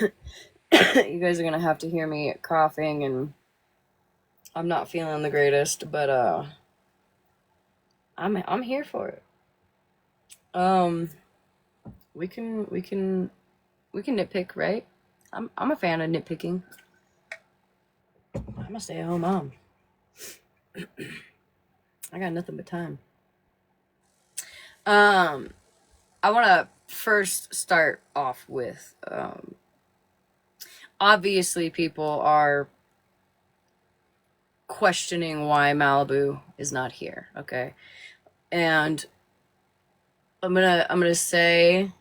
You guys are gonna have to hear me coughing, and I'm not feeling the greatest, but I'm here for it. Um, we can nitpick, right? I'm a fan of nitpicking. I'm a stay-at-home mom. I got nothing but time. I want to first start off with obviously people are questioning why Malibu is not here, okay? And I'm gonna say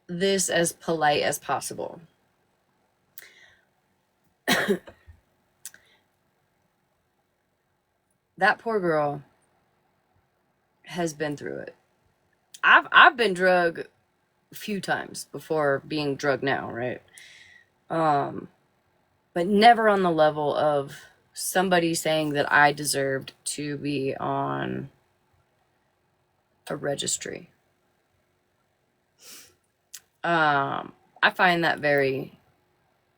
this as polite as possible. That poor girl has been through it. I've been drugged a few times before being drugged now, right? But never on the level of somebody saying that I deserved to be on a registry. I find that very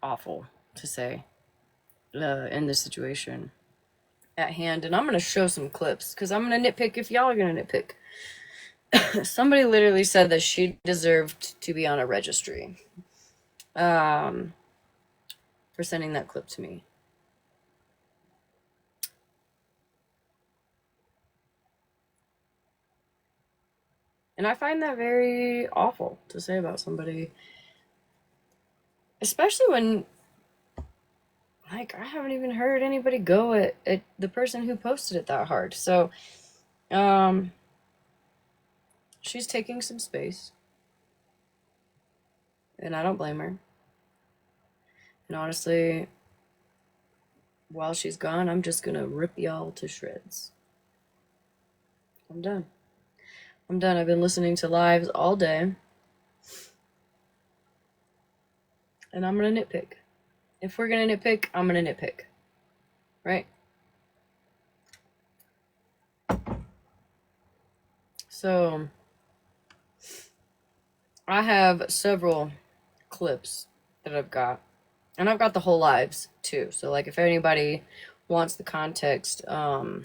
awful to say in this situation at hand, and I'm gonna show some clips because I'm gonna nitpick if y'all are gonna nitpick. Somebody literally said that she deserved to be on a registry for sending that clip to me. And I find that very awful to say about somebody, especially when, like, I haven't even heard anybody go at the person who posted it that hard. So, she's taking some space, and I don't blame her. And honestly, while she's gone, I'm just gonna rip y'all to shreds. I'm done. I'm done. I've been listening to lives all day, and I'm gonna nitpick. If we're gonna nitpick, I'm gonna nitpick. Right? So, I have several clips that I've got. And I've got the whole lives, too. So, like, if anybody wants the context to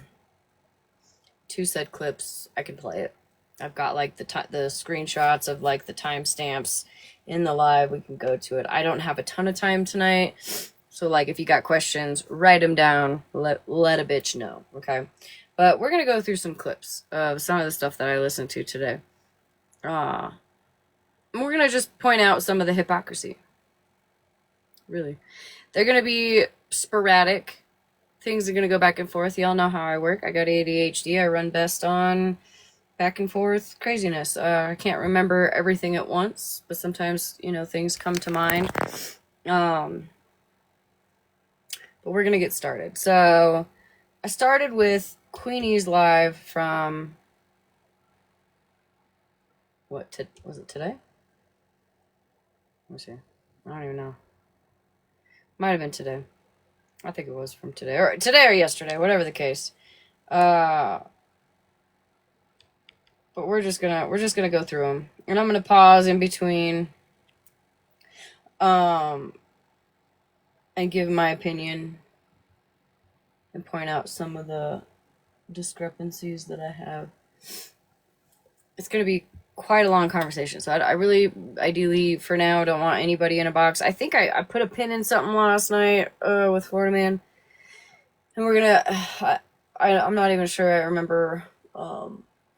said clips, I can play it. I've got, like, the screenshots of, like, the timestamps in the live. We can go to it. I don't have a ton of time tonight. So, like, if you got questions, write them down. Let a bitch know, okay? But we're going to go through some clips of some of the stuff that I listened to today. We're going to just point out some of the hypocrisy. Really. They're going to be sporadic. Things are going to go back and forth. Y'all know how I work. I got ADHD. I run best on back and forth craziness. I can't remember everything at once, but sometimes, things come to mind. But we're going to get started. So I started with Queenie's live from, was it today? Let me see. I don't even know. Might have been today. I think it was from today or yesterday, whatever the case. But we're just gonna go through them, and I'm gonna pause in between, and give my opinion, and point out some of the discrepancies that I have. It's gonna be quite a long conversation, so I really, ideally, for now, don't want anybody in a box. I think I put a pin in something last night with Florida Man, and we're gonna. I'm not even sure I remember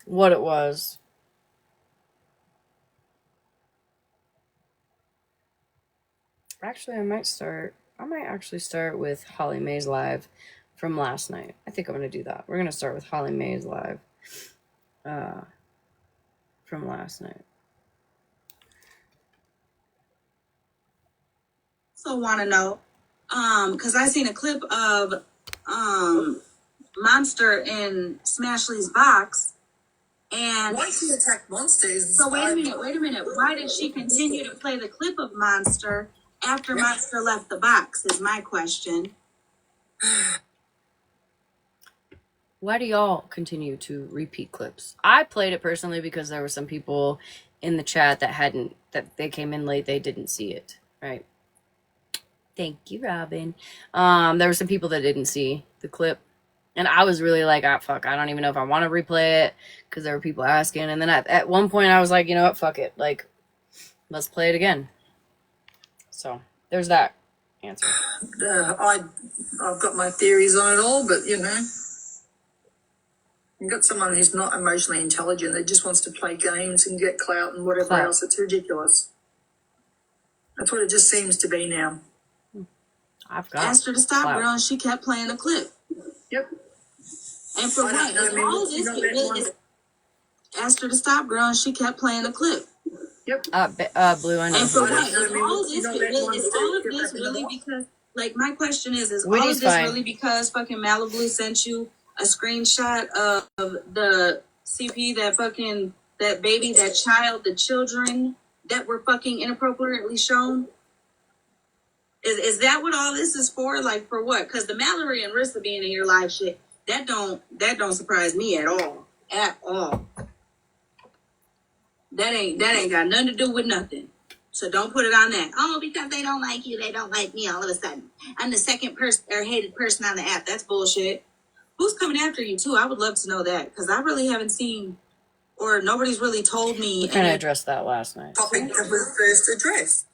what it was. Actually, I might actually start with Holly Mae's live from last night. I think I'm going to do that. We're going to start with Holly Mae's live from last night. So want to know, because I seen a clip of Monster in Smashley's box, and why she attacked Monster? So wait a minute. Why did she continue to play the clip of Monster after Monster left the box? Is my question. Why do y'all continue to repeat clips? I played it personally because there were some people in the chat that they came in late, they didn't see it, right? Thank you, Robin. There were some people that didn't see the clip, and I was really like, fuck, I don't even know if I want to replay it, because there were people asking, and then at one point I was like, you know what, fuck it, like, let's play it again. So there's that answer. I've got my theories on it all, but you know, you've got someone who's not emotionally intelligent that just wants to play games and get clout and whatever else. It's ridiculous. That's what it just seems to be now. I've got asked her to stop, girl, and she kept playing the clip. Yep. And for what? Asked her to stop, girl, and she kept playing the clip. Yep. Blue, I know. And for what? Is all of this really because, like, my question is all of this really because fucking Malibu sent you a screenshot of the CP, that baby, that child, the children that were fucking inappropriately shown? Is that what all this is for? Like, for what? Because the Mallory and Rissa being in your live shit, that don't surprise me at all. At all. That ain't got nothing to do with nothing. So don't put it on that. Oh, because they don't like you, they don't like me all of a sudden. I'm the second hated person on the app. That's bullshit. Who's coming after you too? I would love to know that, because I really haven't seen, or nobody's really told me. We kind of addressed that last night. Topic that was first addressed.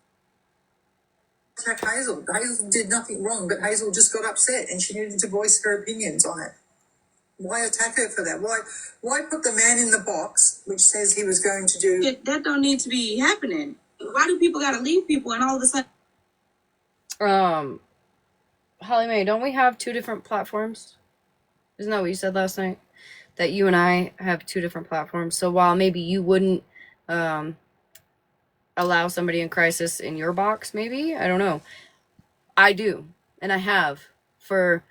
Attack Hazel. Hazel did nothing wrong, but Hazel just got upset and she needed to voice her opinions on it. Why attack her for that? Why put the man in the box which says he was going to do... That don't need to be happening. Why do people got to leave people and all of a sudden... Holly Mae, don't we have 2 different platforms? Isn't that what you said last night? That you and I have 2 different platforms. So while maybe you wouldn't allow somebody in crisis in your box, maybe? I don't know. I do. And I have for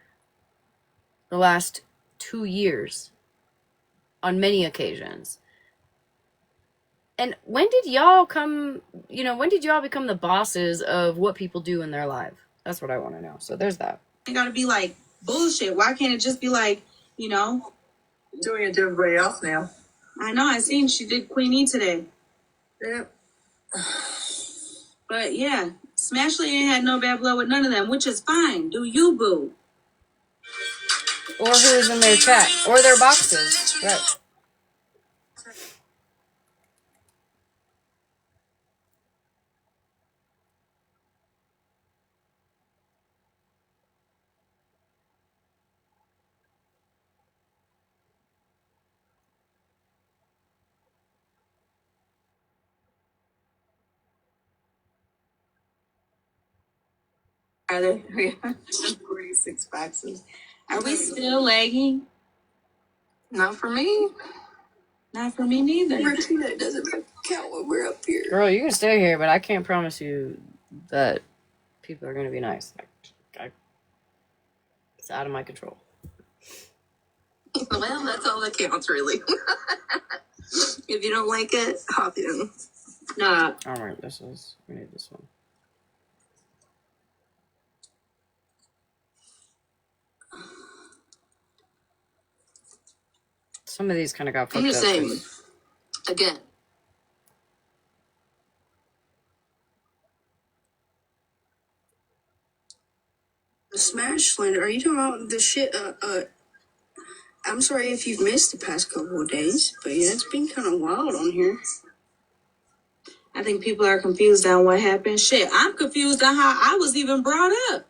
the last 2 years on many occasions. And when did y'all become the bosses of what people do in their life? That's what I want to know. So there's that. It got to be like bullshit. Why can't it just be like, doing it to everybody else now? I know. I seen she did Queenie today. Yeah. But yeah, Smashley ain't had no bad blood with none of them, which is fine. Do you, boo? Or who's in their chat. Or their boxes. Right. Are there 46 boxes? Are we still lagging? Not for me. Not for me neither. Martina doesn't count when we're up here. Girl, you can stay here, but I can't promise you that people are going to be nice. It's out of my control. Well, that's all that counts, really. If you don't like it, hop in. Nah. All right, we need this one. Some of these kind of got fucked up. I'm just saying, again. The Smash Slender, are you talking about the shit, I'm sorry if you've missed the past couple of days, but yeah, it's been kind of wild on here. I think people are confused on what happened. Shit, I'm confused on how I was even brought up.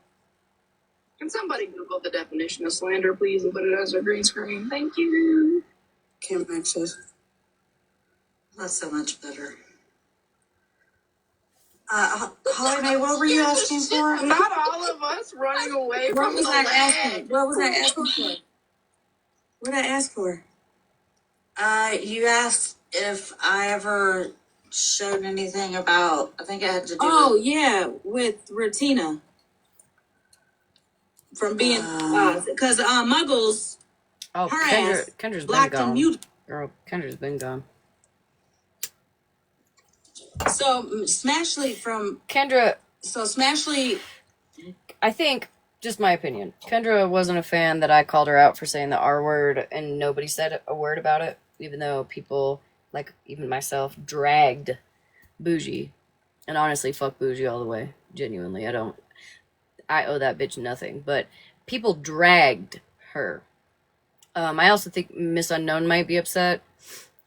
Can somebody Google the definition of slander, please, and put it as a green screen? Thank you. Can't access. That's so much better. Holly Mae, what were you asking for? Not all of us running away from the lag. What was I asking for? What did I ask for? You asked if I ever showed anything about, I think it had to do with Ratina. From being, because Muggles, Kendra's blocked been gone. and mute. Girl, Kendra's been gone. So, Smashley from... Kendra... So, Smashley... I think, just my opinion, Kendra wasn't a fan that I called her out for saying the R word and nobody said a word about it, even though people like even myself, dragged Bougie. And honestly, fuck Bougie all the way. Genuinely, I owe that bitch nothing. But people dragged her. I also think Miss Unknown might be upset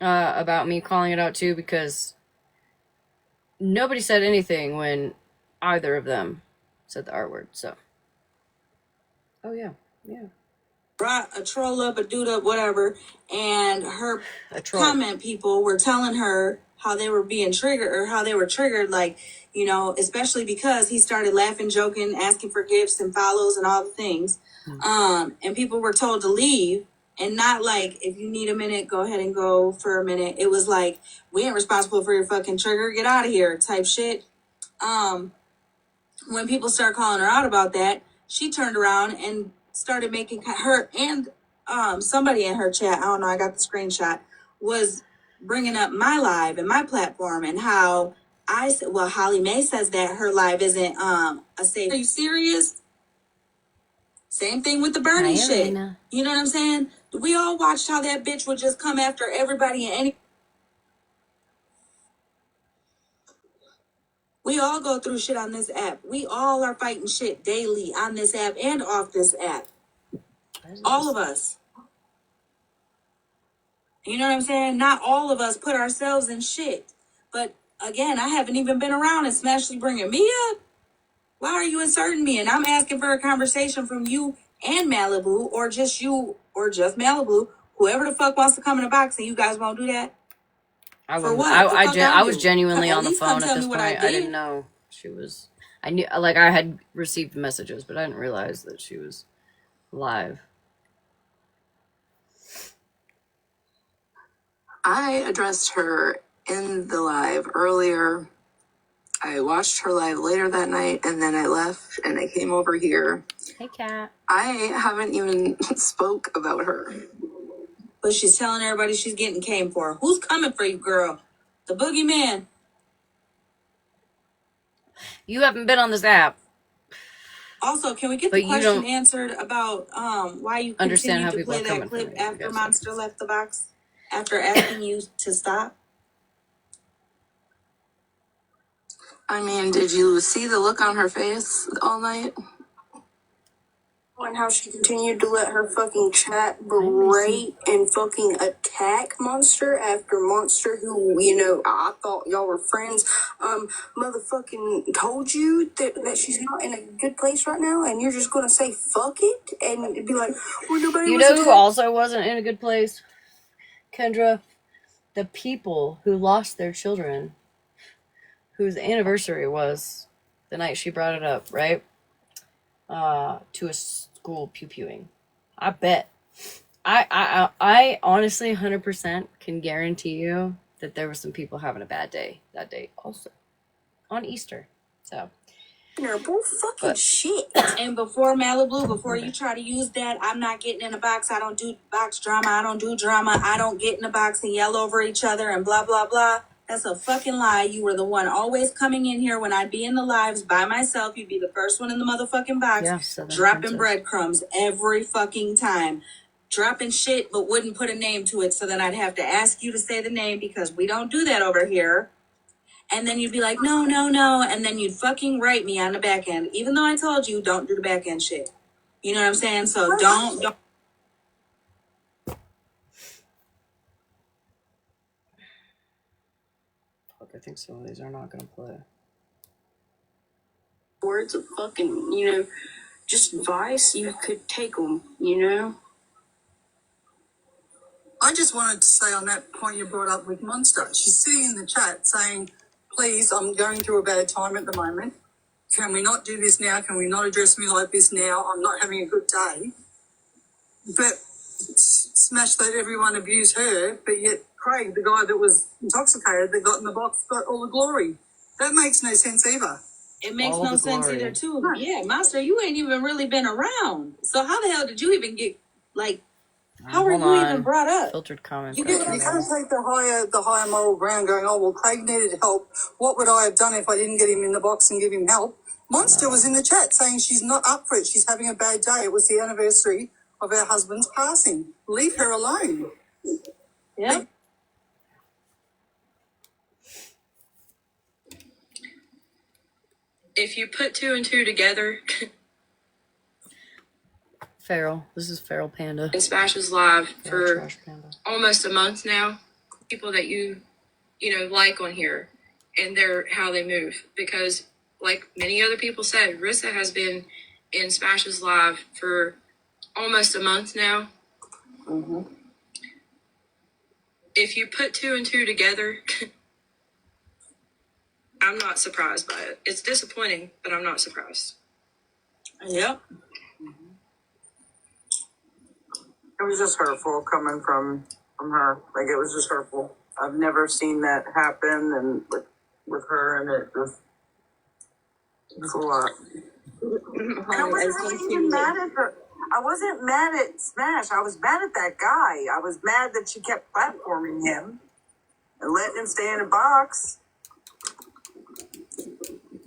about me calling it out too, because nobody said anything when either of them said the R word. So, oh yeah. Brought a troll up, a dude up, whatever, and her comment people were telling her how they were being triggered, or how they were triggered, like, you know, especially because he started laughing, joking, asking for gifts and follows and all the things. And people were told to leave, and not like, if you need a minute, go ahead and go for a minute. It was like, we ain't responsible for your fucking trigger, get out of here type shit. When people start calling her out about that, she turned around and started making her and somebody in her chat, I don't know, I got the screenshot, was bringing up my live and my platform, and how I said, well, Holly Mae says that her live isn't a safe. Are you serious? Same thing with the Bernie shit. Elena. You know what I'm saying? We all watched how that bitch would just come after everybody and any. We all go through shit on this app. We all are fighting shit daily on this app and off this app. All of us. You know what I'm saying? Not all of us put ourselves in shit. But again, I haven't even been around and Smashly bringing me up. Why are you inserting me? And I'm asking for a conversation from you and Malibu, or just you, or just Malibu. Whoever the fuck wants to come in the box, and you guys won't do that. For what? I was genuinely on the phone at this point. I didn't know she was. I knew, like, I had received messages, but I didn't realize that she was live. I addressed her in the live earlier. I watched her live later that night, and then I left and I came over here. Hey, Kat. I haven't even spoke about her. But she's telling everybody she's getting came for. Who's coming for you, girl? The boogeyman. You haven't been on this app. Also, can we get the question answered about why you continue to play that clip after Monster left the box? After asking you to stop? I mean, did you see the look on her face all night? And how she continued to let her fucking chat berate and fucking attack Monster after Monster, who, you know, I thought y'all were friends, motherfucking told you that she's not in a good place right now, and you're just gonna say fuck it and be like, well, nobody you was know who also wasn't in a good place? Kendra, the people who lost their children, whose anniversary was the night she brought it up, right? To a school pew-pewing. I bet. I honestly 100% can guarantee you that there were some people having a bad day that day also. On Easter. So. Fucking shit. And before Malibu, before you try to use that, I'm not getting in a box. I don't do box drama. I don't do drama. I don't get in a box and yell over each other and blah, blah, blah. That's a fucking lie. You were the one always coming in here when I'd be in the lives by myself. You'd be the first one in the motherfucking box, dropping breadcrumbs every fucking time. Dropping shit, but wouldn't put a name to it. So then I'd have to ask you to say the name, because we don't do that over here. And then you'd be like, no. And then you'd fucking write me on the back end, even though I told you don't do the back end shit. You know what I'm saying? So don't. I think some of these are not going to play. Words of fucking, you know, just advice, you could take them, you know? I just wanted to say on that point you brought up with Monster. She's sitting in the chat saying, please, I'm going through a bad time at the moment. Can we not do this now? Can we not address me like this now? I'm not having a good day. But Smash let everyone abuse her, but yet Craig, the guy that was intoxicated that got in the box, got all the glory. That makes no sense either. It makes no sense either, too. No. Yeah, Monster, you ain't even really been around. So how the hell did you even get, like, how were you even brought up? Filtered comments. You can't take the higher moral ground going, oh, well, Craig needed help. What would I have done if I didn't get him in the box and give him help? Monster was in the chat saying she's not up for it. She's having a bad day. It was the anniversary of her husband's passing. Leave her alone. Yeah. If you put two and two together, Feral. This is Feral Panda. and Smash is live for Trash Panda. almost a month now. People that you like on here, and how they move, because like many other people said, Rissa has been in Smash's live for almost a month now. Mm-hmm. If you put two and two together, I'm not surprised by it. It's disappointing, but I'm not surprised. Yep. It was just hurtful coming from her. Like, it was just hurtful. I've never seen that happen, and with her, and it was a lot. And I wasn't really even mad at her. I wasn't mad at Smash. I was mad at that guy. I was mad that she kept platforming him and letting him stay in a box.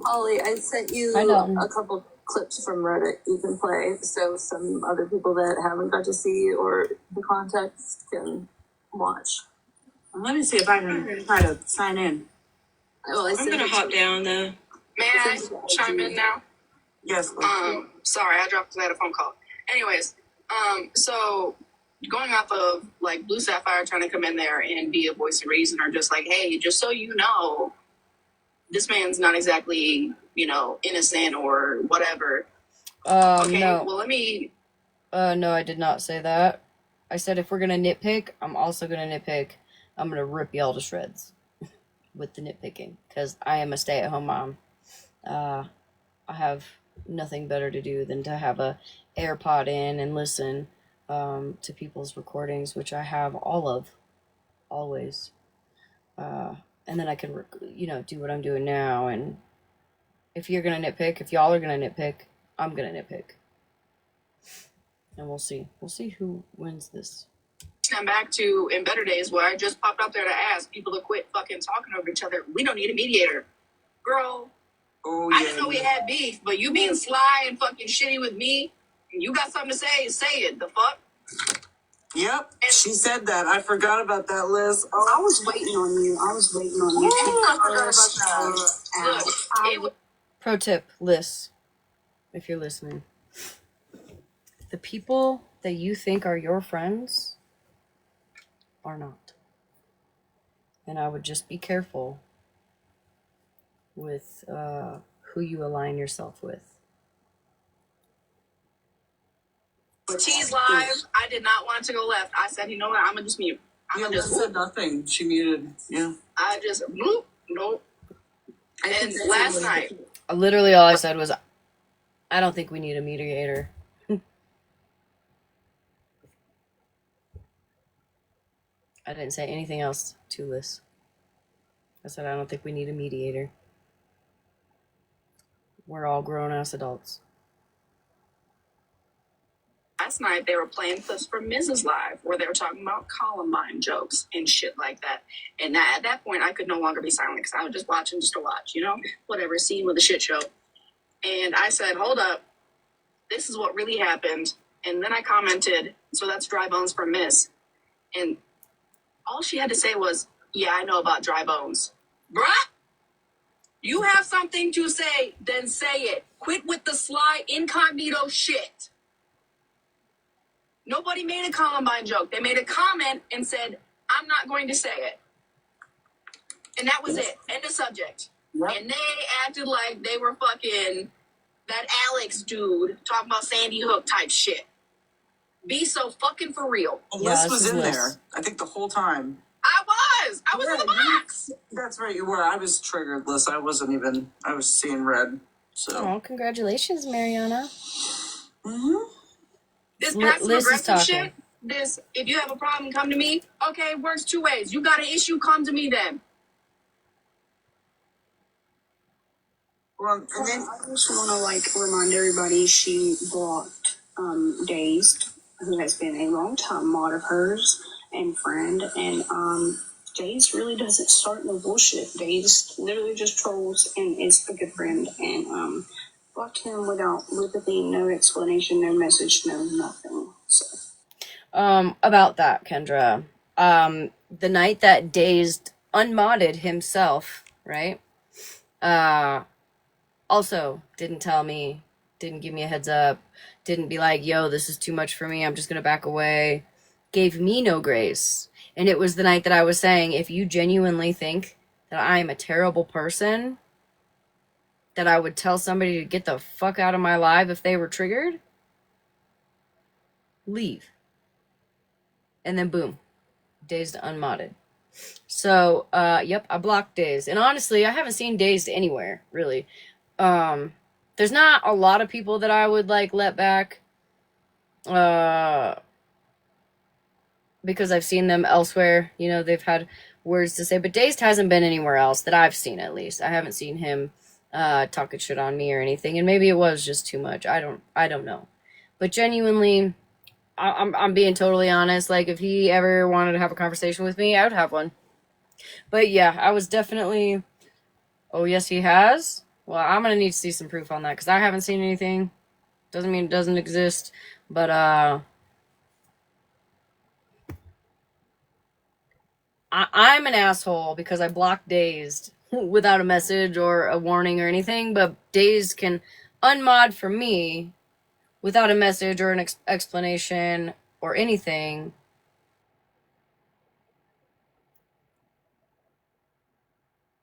Holly, I sent you a couple clips from Reddit you can play, so some other people that haven't got to see or the context can watch. Let me see if I can try to sign in. Well, I'm gonna hop down though. May I chime in now? Yes. Please. Sorry, I dropped. I had a phone call. Anyways, so going off of like Blue Sapphire trying to come in there and be a voice of reason, or just like, hey, just so you know, this man's not exactly, innocent or whatever. Okay, no. well, let me. No, I did not say that. I said if we're gonna nitpick, I'm also gonna nitpick. I'm gonna rip y'all to shreds with the nitpicking, because I am a stay-at-home mom. I have nothing better to do than to have a AirPod in and listen to people's recordings, which I have all of, always. And then I can, do what I'm doing now. And if you're gonna nitpick, if y'all are gonna nitpick, I'm gonna nitpick. And we'll see. We'll see who wins this. Come back to in better days where I just popped up there to ask people to quit fucking talking over each other. We don't need a mediator. Girl, Oh, yeah. I didn't know we had beef, but you being sly and fucking shitty with me, you got something to say it. The fuck? Yep, she said that. I forgot about that, Liz. Oh, I was waiting on you. I forgot about that. Look, it was Pro tip, Liz, if you're listening. The people that you think are your friends are not. And I would just be careful with who you align yourself with. Cheese live. I did not want to go left. I said, you know what? I'm gonna just mute. Liz said nothing. She muted. Yeah. I just bloop. Nope. And last night, Literally all I said was, I don't think we need a mediator. I didn't say anything else to Liz. I said, I don't think we need a mediator. We're all grown-ass adults. last night they were playing clips from Mrs. Live where they were talking about Columbine jokes and shit like that. And at that point, I could no longer be silent because I was just watching just to watch, whatever, scene with a shit show. And I said, hold up, this is what really happened. And then I commented, so that's Dry Bones for Miss. And all she had to say was, yeah, I know about dry bones. Bruh, you have something to say, then say it. Quit with the sly incognito shit. Nobody made a Columbine joke. They made a comment and said, I'm not going to say it. And that was it. End of subject. Yep. And they acted like they were fucking that Alex dude talking about Sandy Hook type shit. Be so fucking for real. Liz was in there, I think, the whole time. I was in the box. That's right, you were. I was triggered, Liz. I was seeing red. So. Oh, congratulations, Mariana. Mm-hmm. This passive aggressive shit, this, if you have a problem, come to me. Okay, it works two ways. You got an issue, come to me then. Well, and then I just want to remind everybody she blocked Dazed, who has been a long time mod of hers and friend, and Dazed really doesn't start no bullshit. Dazed literally just trolls and is a good friend, and blocked him without empathy, no explanation, no message, no nothing. So About that, Kendra. The night that Dazed unmodded himself, right? Also, didn't tell me, didn't give me a heads up, didn't be like, yo, this is too much for me, I'm just gonna back away. Gave me no grace. And it was the night that I was saying, if you genuinely think that I am a terrible person, that I would tell somebody to get the fuck out of my life if they were triggered, leave. And then boom, Dazed unmodded. So, yep, I blocked Dazed. And honestly, I haven't seen Dazed anywhere, really. There's not a lot of people that I would, like, let back. Because I've seen them elsewhere. You know, they've had words to say. But Dazed hasn't been anywhere else that I've seen, at least. I haven't seen him talking shit on me or anything. And maybe it was just too much. I don't know. But genuinely, I'm being totally honest. Like, if he ever wanted to have a conversation with me, I would have one. But yeah, I was definitely... Oh, yes, he has? Well, I'm going to need to see some proof on that, because I haven't seen anything. Doesn't mean it doesn't exist. But, I'm an asshole because I blocked Dazed without a message or a warning or anything, but Dazed can unmod for me without a message or an explanation or anything.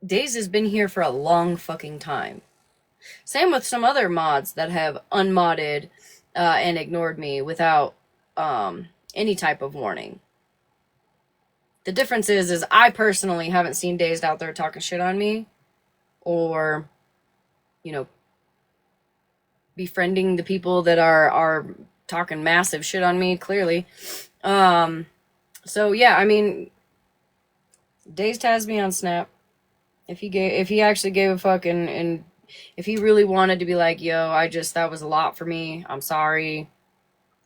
Dazed has been here for a long fucking time. Same with some other mods that have unmodded and ignored me without any type of warning. The difference is I personally haven't seen Dazed out there talking shit on me or, you know, befriending the people that are talking massive shit on me, clearly. So yeah, I mean, Dazed has me on Snap. If he actually gave a fuck and if he really wanted to be like, yo, that was a lot for me, I'm sorry,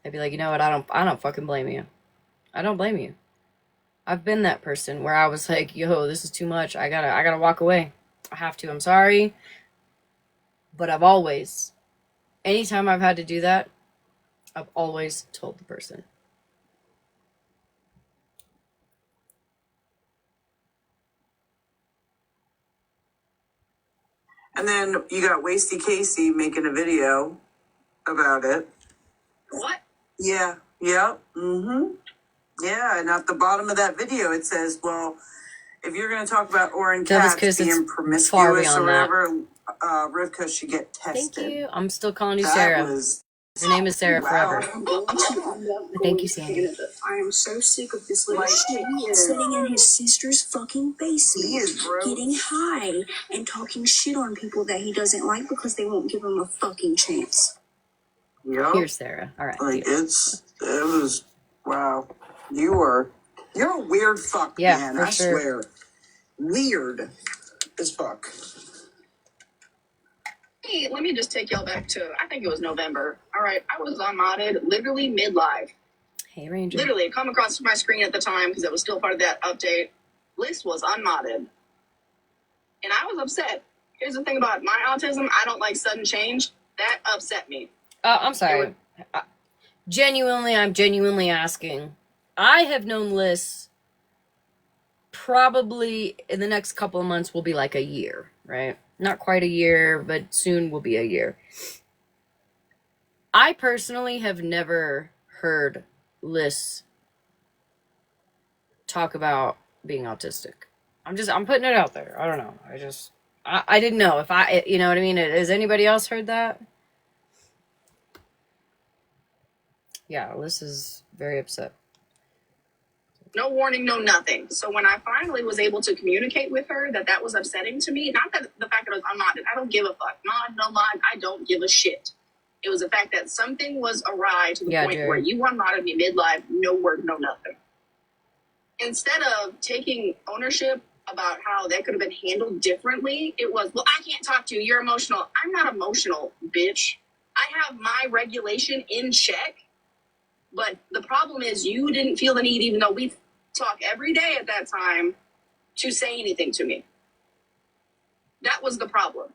I'd be like, you know what, I don't fucking blame you. I don't blame you. I've been that person where I was like, yo, this is too much. I gotta walk away. I have to. I'm sorry. But I've always, anytime I've had to do that, I've always told the person. And then you got Wasty Casey making a video about it. What? Yeah. Mm-hmm. Yeah, and at the bottom of that video it says, well, if you're going to talk about Oren Katz being promiscuous or whatever, Rivka should get tested. Thank you. I'm still calling you Sarah. Your name is Sarah forever. Thank you, Sandy. I am so sick of this little shit sitting in his sister's fucking basement, getting high and talking shit on people that he doesn't like because they won't give him a fucking chance. Yep. Here's Sarah. All right. Like, it was, wow. You're a weird fuck, man. For sure. Swear. Weird as fuck. Hey, let me just take y'all back to, I think it was November. All right, I was unmodded literally mid-live. Hey, Ranger. Literally, it come across my screen at the time because it was still part of that update. List was unmodded. And I was upset. Here's the thing about my autism. I don't like sudden change. That upset me. I'm sorry. I'm genuinely asking. I have known Liz probably in the next couple of months will be like a year, right? Not quite a year, but soon will be a year. I personally have never heard Liz talk about being autistic. I'm putting it out there. I don't know. I didn't know if you know what I mean? Has anybody else heard that? Yeah, Liz is very upset. No warning, no nothing. So when I finally was able to communicate with her that was upsetting to me, not that the fact that I was unmodded, I don't give a fuck. Mod, no mod, I don't give a shit. It was the fact that something was awry to the point where you unmodded me mid-live, no word, no nothing. Instead of taking ownership about how that could have been handled differently, it was, well, I can't talk to you, you're emotional. I'm not emotional, bitch. I have my regulation in check. But the problem is you didn't feel the need, even though we talk every day at that time, to say anything to me. That was the problem.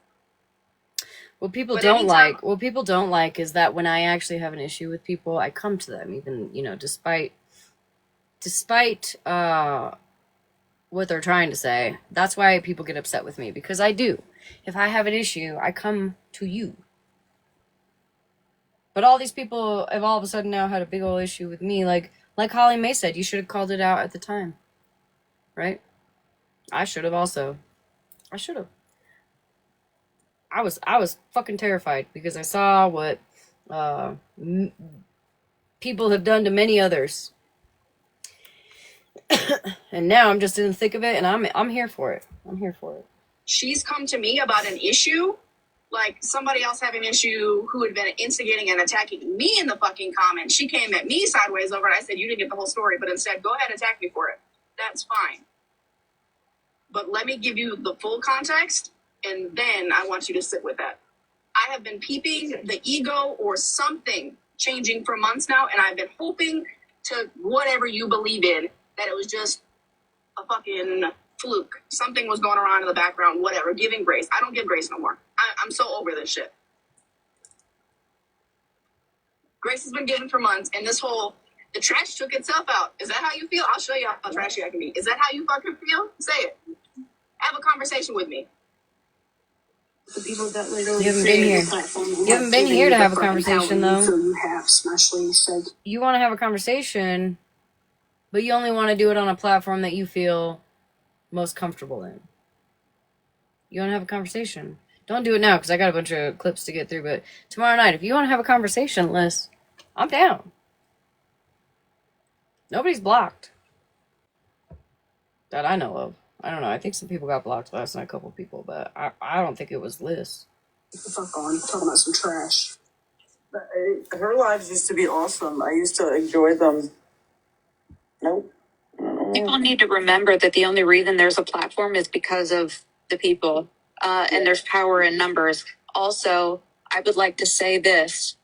What people don't like is that when I actually have an issue with people, I come to them, even, you know, despite what they're trying to say. That's why people get upset with me, because I do. If I have an issue, I come to you. But all these people have all of a sudden now had a big old issue with me. Like Holly May said, you should have called it out at the time. Right? I should have also. I should have. I was fucking terrified because I saw what people have done to many others. And now I'm just in the thick of it, and I'm here for it. I'm here for it. She's come to me about an issue, like somebody else having an issue who had been instigating and attacking me in the fucking comments. She came at me sideways over it. I said, you didn't get the whole story, but instead, go ahead and attack me for it. That's fine. But let me give you the full context, and then I want you to sit with that. I have been peeping the ego or something changing for months now, and I've been hoping to whatever you believe in, that it was just a fucking fluke. Something was going around in the background, whatever, giving grace. I don't give grace no more. I'm so over this shit. Grace has been given for months, and the trash took itself out. Is that how you feel? I'll show you how trashy I can be. Is that how you fucking feel? Say it. Have a conversation with me. The people that literally You haven't been here. You haven't been here to have a conversation, though. So you have, especially said You want to have a conversation, but you only want to do it on a platform that you feel most comfortable in. You want to have a conversation. Don't do it now because I got a bunch of clips to get through, but tomorrow night, if you want to have a conversation, Liz, I'm down. Nobody's blocked. That I know of. I don't know. I think some people got blocked last night, a couple people, but I don't think it was Liz. get the fuck on, talking about some trash. Her lives used to be awesome. I used to enjoy them. Nope. People need to remember that the only reason there's a platform is because of the people, and there's power in numbers. Also, I would like to say this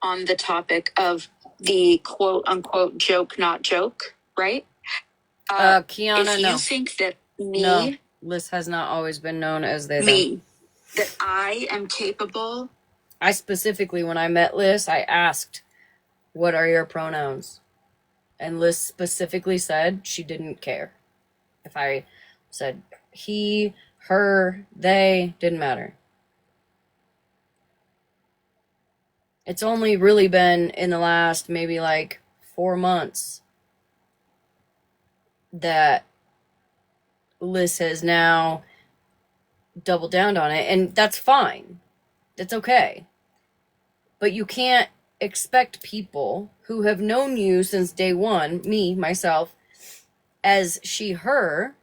on the topic of the quote unquote joke, not joke, right? Kiana, if you no. think that No, Liz has not always been known as they, them. that I am capable. I specifically, when I met Liz, I asked, what are your pronouns? And Liz specifically said she didn't care. If I said he, her, they, didn't matter. It's only really been in the last maybe like 4 months that Liz has now doubled down on it, and that's fine. That's okay. But you can't expect people who have known you since day one, me, myself, as she, her,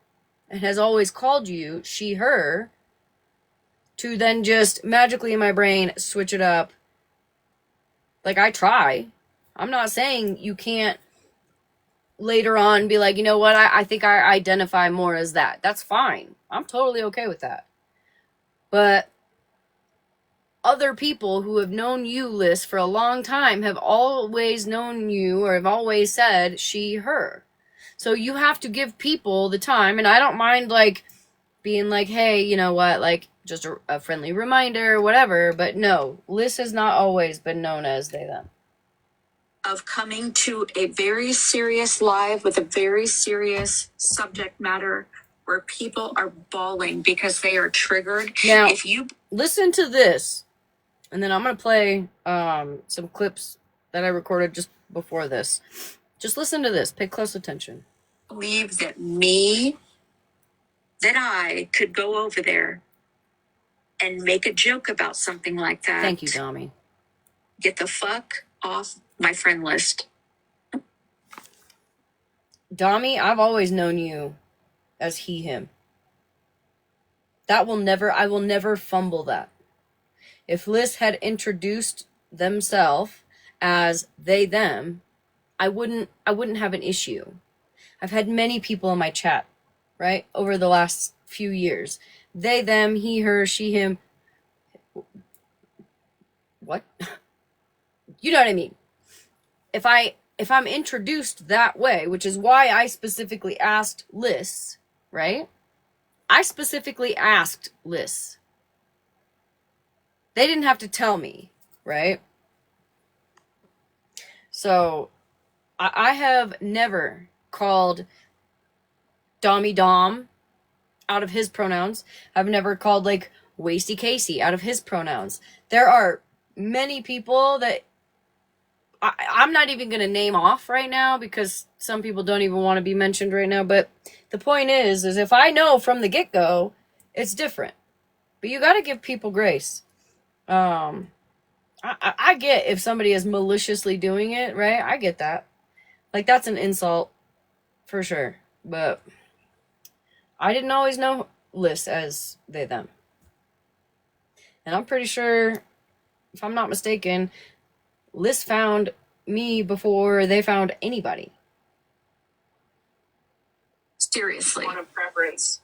and has always called you she, her, to then just magically in my brain switch it up. Like, I try. I'm not saying you can't later on be like, you know what, I think I identify more as that. That's fine. I'm totally okay with that. But other people who have known you, Liz, for a long time have always known you or have always said she, her. So you have to give people the time, and I don't mind like being like, hey, you know what, like just a friendly reminder or whatever, but no, Liz has not always been known as they, them. Of coming to a very serious live with a very serious subject matter where people are bawling because they are triggered. Now, if you listen to this, and then I'm going to play some clips that I recorded just before this. Just listen to this. Pay close attention. believe that I could go over there and make a joke about something like that. Thank you, Dami. Get the fuck off my friend list. Dami, I've always known you as he, him. I will never fumble that. If Liz had introduced themselves as they, them, I wouldn't have an issue. I've had many people in my chat, right, over the last few years. They, them, he, her, she, him. What? You know what I mean? If I'm introduced that way, which is why I specifically asked Liz, right? I specifically asked Liz. They didn't have to tell me, right? So, I have never called Dami Dom out of his pronouns. I've never called, like, Wasty Casey out of his pronouns. There are many people that I'm not even going to name off right now because some people don't even want to be mentioned right now. But the point is if I know from the get-go, it's different. But you got to give people grace. I get if somebody is maliciously doing it, right? I get that. Like, that's an insult for sure. But I didn't always know Liz as they, them. And I'm pretty sure, if I'm not mistaken, Liz found me before they found anybody. Seriously. On a preference.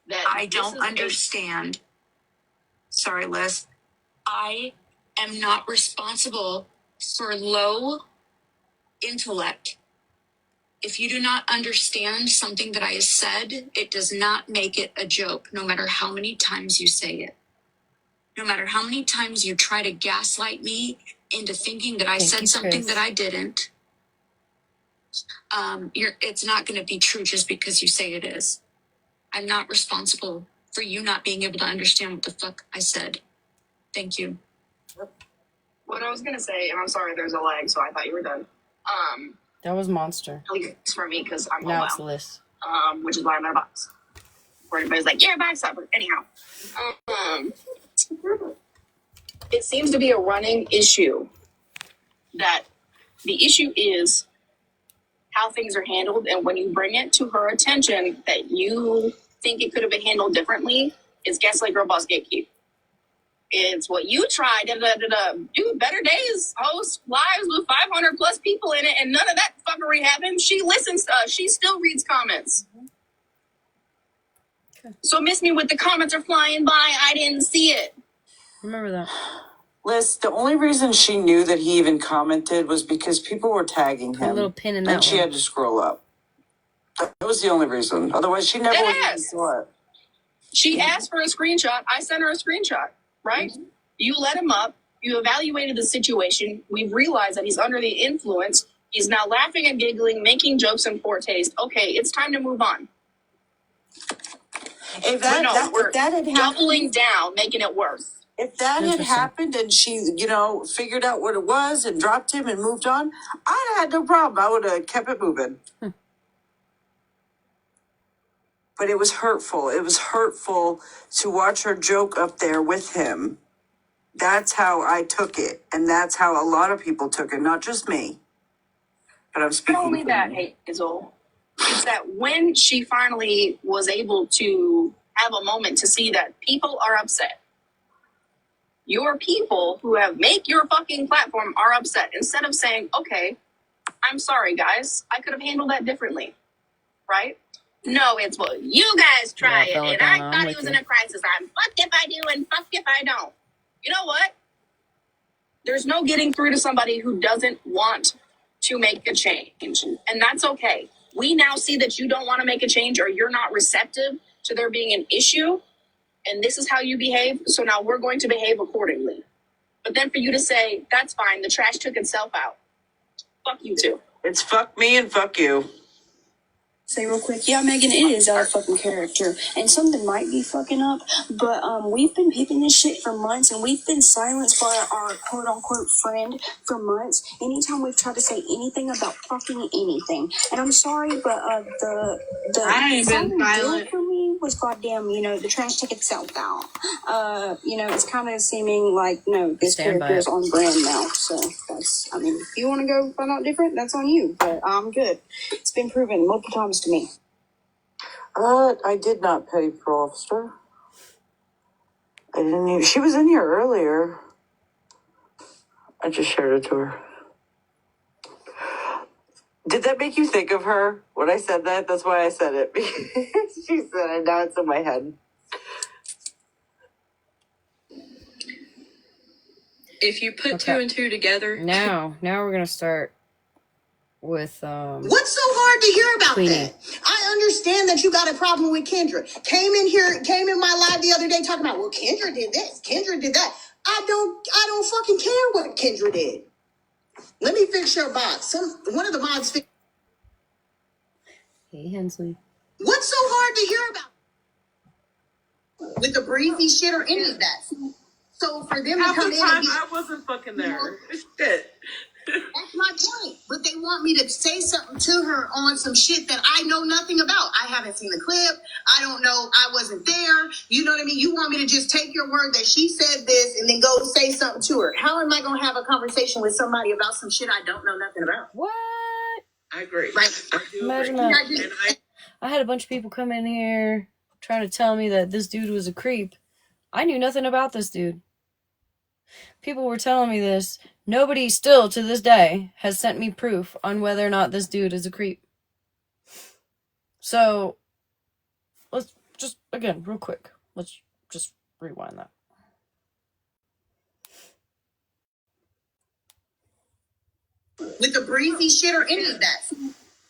That I don't understand. Sorry, Liz. I am not responsible for low intellect. If you do not understand something that I have said, it does not make it a joke, no matter how many times you say it. No matter how many times you try to gaslight me into thinking that I said something that I didn't, it's not going to be true just because you say it is. I'm not responsible for you not being able to understand what the fuck I said. Thank you. What I was gonna say, and I'm sorry, there's a lag, so I thought you were done. That was Monster. At least it's for me because I'm Now home it's now. Liz. Which is why I'm in a box. Where everybody's like, "You're a box stopper." Anyhow, it seems to be a running issue that the issue is how things are handled, and when you bring it to her attention that you think it could have been handled differently, it's gaslight, girl boss, gatekeep. It's what you tried. Do Better Days host lives with 500 plus people in it, and none of that fuckery happened. She listens to us. She still reads comments. Okay. So miss me with the comments are flying by. I didn't see it. Remember that. Liz, the only reason she knew that he even commented was because people were tagging him. A little pin in that and she had to scroll up. That was the only reason. Otherwise, she never would have saw it. She asked for a screenshot. I sent her a screenshot, right? Mm-hmm. You let him up. You evaluated the situation. We've realized that he's under the influence. He's now laughing and giggling, making jokes in poor taste. Okay, it's time to move on. If that had happened, doubling down, making it worse. If that had happened and she, figured out what it was and dropped him and moved on, I'd have had no problem. I would have kept it moving. But it was hurtful. It was hurtful to watch her joke up there with him. That's how I took it. And that's how a lot of people took it, not just me. But I'm speaking. Not only that, Hazel, it's that when she finally was able to have a moment to see that people are upset, your people who have make your fucking platform are upset, instead of saying, okay, I'm sorry, guys, I could have handled that differently, right? No, it's, well, you guys try it, and I thought he was in a crisis. I'm fucked if I do and fucked if I don't. You know what? There's no getting through to somebody who doesn't want to make a change, and that's okay. We now see that you don't want to make a change, or you're not receptive to there being an issue, and this is how you behave, so now we're going to behave accordingly. But then for you to say, that's fine, the trash took itself out. Fuck you too. It's fuck me and fuck you. Say real quick, yeah, Megan, it is our fucking character, and something might be fucking up, but we've been peeping this shit for months, and we've been silenced by our quote-unquote friend for months, anytime we've tried to say anything about fucking anything, and I'm sorry, but the I ain't been silent. For me was goddamn, the trash took itself out. It's kind of seeming like, no, this character is on brand now, so that's, if you want to go find out different, that's on you, but I'm good. It's been proven multiple times to me. I did not petty pro officer. I didn't even, she was in here earlier. I just shared it to her. Did that make you think of her when I said that? That's why I said it. She said it, now it's in my head. If you put two and two together. Now we're gonna start with What's so hard to hear about Queenie. that? I understand that you got a problem with Kendra. Came in my live the other day talking about, well, Kendra did this, Kendra did that. I don't fucking care what Kendra did. Let me fix your box. One of the mods. Hey Hensley. What's so hard to hear about? with the breezy shit or any of that. So for them Half to come the in and time be, I wasn't fucking there. Shit. that's my point. But they want me to say something to her on some shit that I know nothing about. I haven't seen the clip. I don't know. I wasn't there. You know what I mean? You want me to just take your word that she said this and then go say something to her. How am I going to have a conversation with somebody about some shit I don't know nothing about? What? I agree. Like, I do Imagine agree. that. And I had a bunch of people come in here trying to tell me that this dude was a creep. I knew nothing about this dude. People were telling me this. Nobody still to this day has sent me proof on whether or not this dude is a creep. So, let's just, again, real quick, let's just rewind that. with the breezy shit or any of that.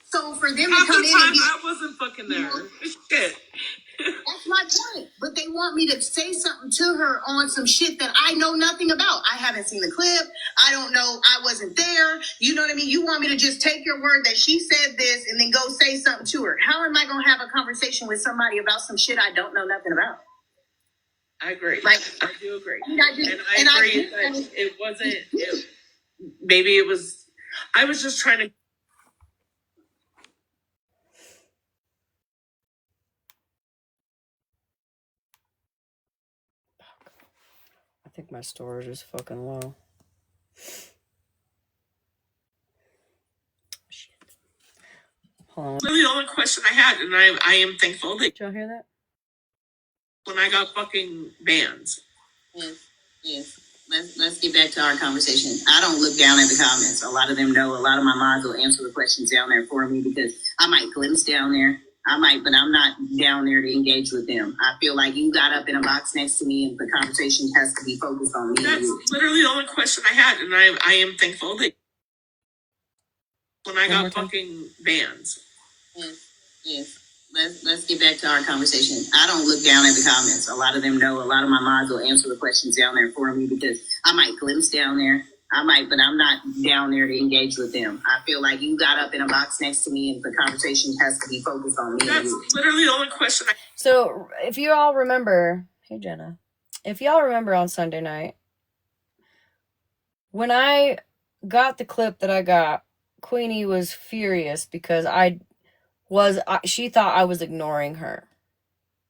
So for them half to come the in and time be, I wasn't fucking there. Shit. that's my point. But they want me to say something to her on some shit that I know nothing about. I haven't seen the clip. I don't know. I wasn't there. You know what I mean? You want me to just take your word that she said this and then go say something to her. How am I going to have a conversation with somebody about some shit I don't know nothing about? I agree. Like, I do agree. and I agree that it wasn't, maybe it was, I was just trying to. I think my storage is fucking low. Shit. Hold on. Really the only question I had, and I am thankful that. Did y'all hear that? When I got fucking bans. Yes. Let's get back to our conversation. I don't look down at the comments. A lot of them know. A lot of my mods will answer the questions down there for me because I might glimpse down there. But I'm not down there to engage with them. I feel like you got up in a box next to me and the conversation has to be focused on me. That's literally the only question I had, and I am thankful that when I got fucking bans. Yes. Let's get back to our conversation. I don't look down at the comments. A lot of them know. A lot of my mods will answer the questions down there for me because I might glimpse down there. But I'm not down there to engage with them. I feel like you got up in a box next to me and the conversation has to be focused on me. That's literally the only question. So, if you all remember, hey Jenna, if y'all remember on Sunday night, when I got the clip that I got, Queenie was furious because she thought I was ignoring her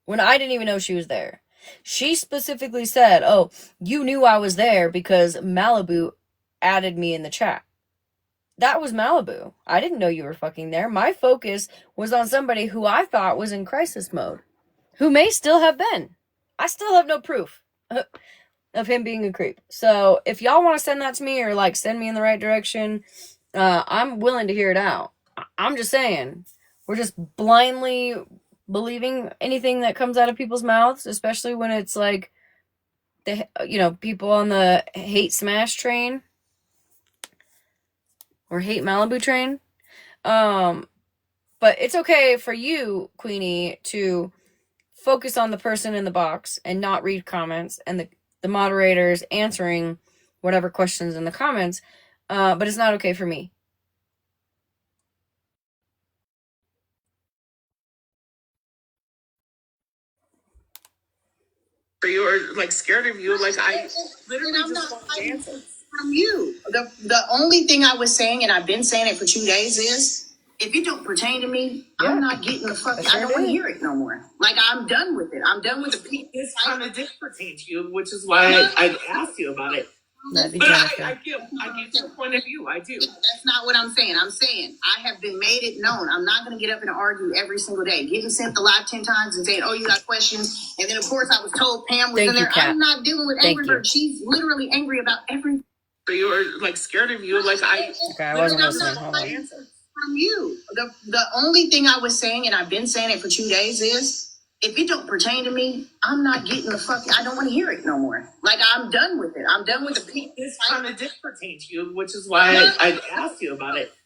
when I didn't even know she was there. She specifically said, "Oh, you knew I was there because Malibu added me in the chat." That was Malibu. I didn't know you were fucking there. My focus was on somebody who I thought was in crisis mode, who may still have been. I still have no proof of him being a creep. So if y'all want to send that to me or like send me in the right direction, I'm willing to hear it out. I'm just saying, we're just blindly believing anything that comes out of people's mouths, especially when it's like people on the hate smash train or hate Malibu train. But it's okay for you, Queenie, to focus on the person in the box and not read comments and the moderators answering whatever questions in the comments. But it's not okay for me. You were like scared of you. Like I literally just want to answer. From you. The only thing I was saying, and I've been saying it for 2 days, is if it don't pertain to me, I'm not getting the fuck. I don't want to hear it no more. Like I'm done with it. I'm done with the people. This kind of did pertain to you, which is why I asked you about it. But I get your point of view. I do. That's not what I'm saying. I'm saying I have been made it known. I'm not going to get up and argue every single day. Getting sent the live 10 times and saying, "Oh, you got questions," and then of course I was told Pam was in there. I'm not dealing with Angry Bird. She's literally angry about everything. So you were like scared of you. Like I wasn't listening. From you. The only thing I was saying, and I've been saying it for 2 days, is if it don't pertain to me, I'm not getting the fuck. I don't want to hear it no more. Like I'm done with it. I'm done with the people. This kind of did pertain to you, which is why I asked you about it.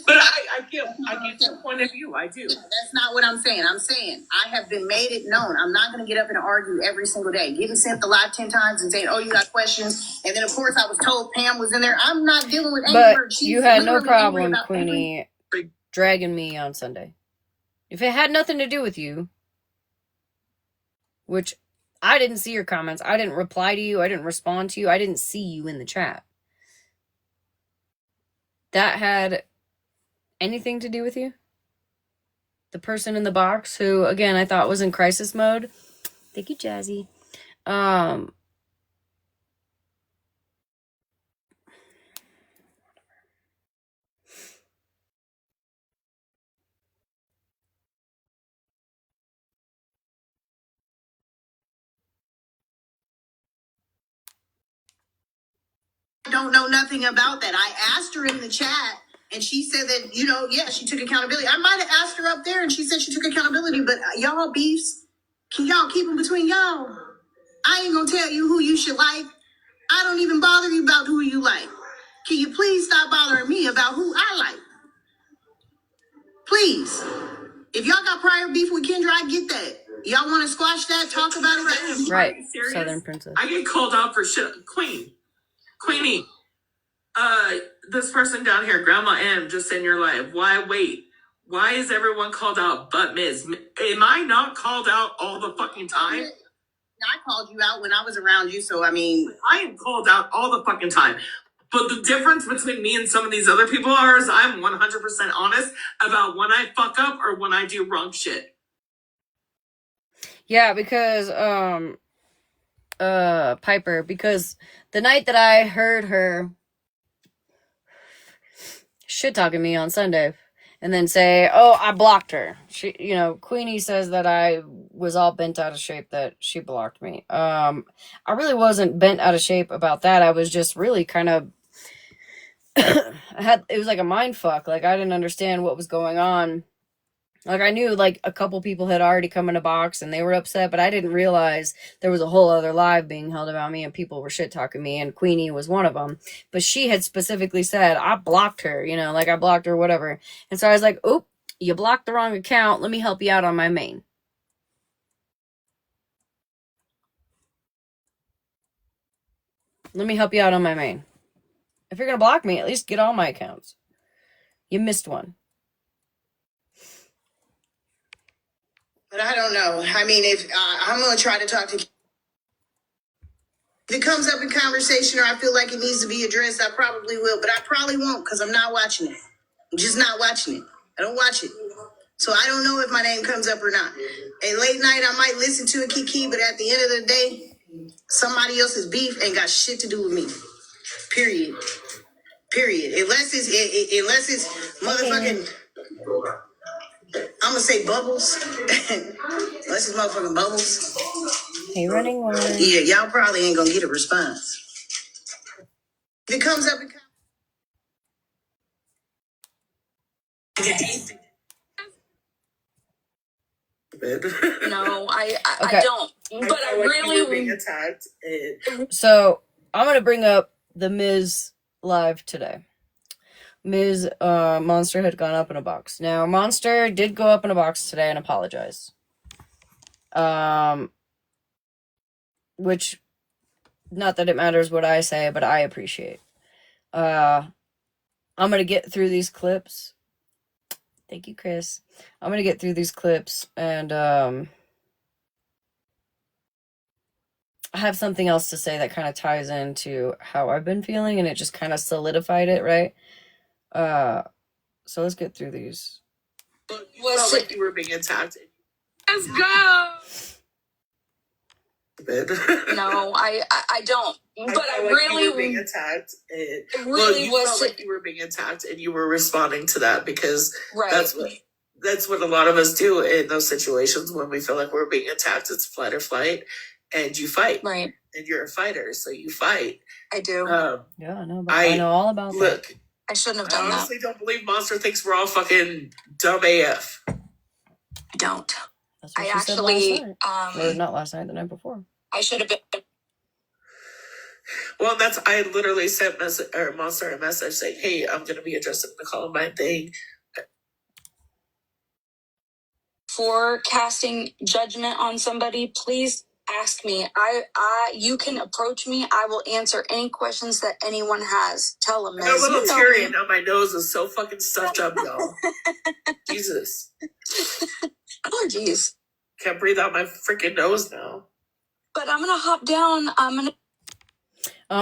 But I get your point of view. I do. That's not what I'm saying. I'm saying I have been made it known. I'm not going to get up and argue every single day. Getting sent the live 10 times and saying, "Oh, you got questions," and then of course I was told Pam was in there. I'm not dealing with Angry Bird. But you had no problem, Queenie, dragging me on Sunday. If it had nothing to do with you, which I didn't see your comments. I didn't reply to you. I didn't respond to you. I didn't see you in the chat. That had anything to do with you? The person in the box who, again, I thought was in crisis mode. Thank you, Jazzy. I don't know nothing about that. I asked her in the chat and she said that, yeah, she took accountability. I might have asked her up there and she said she took accountability, but y'all beefs, can y'all keep them between y'all? I ain't gonna tell you who you should like. I don't even bother you about who you like. Can you please stop bothering me about who I like? Please. If y'all got prior beef with Kendra, I get that. Y'all want to squash that, talk about it? Right. Southern Princess. I get called out for shit. Queenie, this person down here, Grandma M, just in your life. Why wait? Why is everyone called out but Ms.? Am I not called out all the fucking time? I called you out when I was around you, so I mean... I am called out all the fucking time. But the difference between me and some of these other people is I'm 100% honest about when I fuck up or when I do wrong shit. Yeah, because, Piper, because the night that I heard her shit-talking me on Sunday and then say, oh, I blocked her. She, Queenie says that I was all bent out of shape that she blocked me. I really wasn't bent out of shape about that. I was just really kind of, it was like a mind fuck. Like, I didn't understand what was going on. Like, I knew, like, a couple people had already come in a box and they were upset, but I didn't realize there was a whole other live being held about me and people were shit-talking me, and Queenie was one of them. But she had specifically said, I blocked her, I blocked her, whatever. And so I was like, oop, you blocked the wrong account. Let me help you out on my main. Let me help you out on my main. If you're going to block me, at least get all my accounts. You missed one. But I don't know. I mean, if I'm going to try to talk to... If it comes up in conversation or I feel like it needs to be addressed, I probably will. But I probably won't because I'm not watching it. I'm just not watching it. I don't watch it. So I don't know if my name comes up or not. And late night, I might listen to a Kiki, but at the end of the day, somebody else's beef ain't got shit to do with me. Period. Unless it's motherfucking... I'm gonna say Bubbles. Unless it's motherfucking Bubbles. Hey, running one. Yeah, y'all probably ain't gonna get a response. If it comes up... No, I Okay. don't. But I really being attacked. So I'm gonna bring up the Ms. live today. Ms. Monster had gone up in a box. Now, Monster did go up in a box today and apologize. Which, not that it matters what I say, but I appreciate. I'm gonna get through these clips. Thank you, Chris. I'm gonna get through these clips and I have something else to say that kind of ties into how I've been feeling, and it just kind of solidified it, right? So let's get through these. Felt like you were being attacked. Let's go. No, I don't. But I really you were being attacked. It really you was felt like you were being attacked, and you were responding to that because right. That's what a lot of us do in those situations when we feel like we're being attacked. It's flight or flight, and you fight. Right. And you're a fighter, so you fight. I do. Yeah, I know. I know all about that. I shouldn't have done I honestly don't believe Monster thinks we're all fucking dumb AF. I don't. That's what I she actually, said last night. Or not last night, the night before. I should have been. Well, I literally sent Monster a message saying, hey, I'm going to be addressing the Columbine thing. For casting judgment on somebody, please ask me. You can approach me. I will answer any questions that anyone has. Tell them. A little teary now. My nose is so fucking stuffed up, y'all. Jesus. Oh, jeez. Can't breathe out my freaking nose now. But I'm gonna hop down.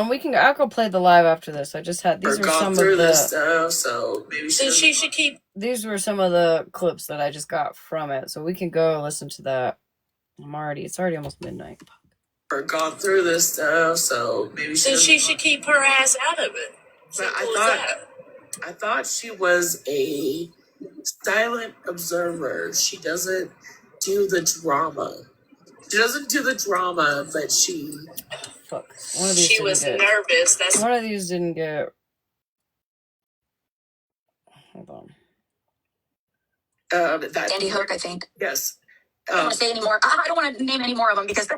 We can. I'll go play the live after this. I just had these were some of the. So maybe So she should keep. These were some of the clips that I just got from it, so we can go listen to that. It's already almost midnight. Or gone through this stuff, so maybe she should keep her ass out of it. But I thought she was a silent observer. She doesn't do the drama. She doesn't do the drama, but she. Fuck. One of these She was nervous. That's one of these didn't get. Hold on. Sandy Hook, I think. Yes. I don't want to say any more. I don't want to name any more of them because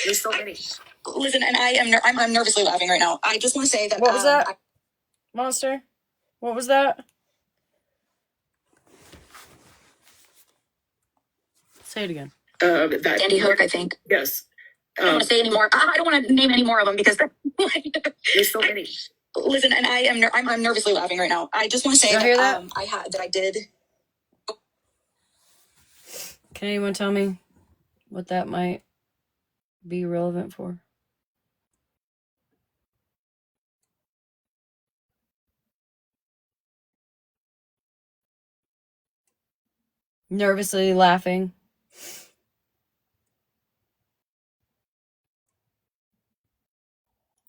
there's so many. Listen, and I'm nervously laughing right now. I just want to say that. What was that? Monster? What was that? Say it again. Sandy Hook, I think. Yes. I don't want to say any more. I don't want to name any more of them because there's so many. Listen, and I'm nervously laughing right now. I just want to say that I did. Can anyone tell me what that might be relevant for? Nervously laughing.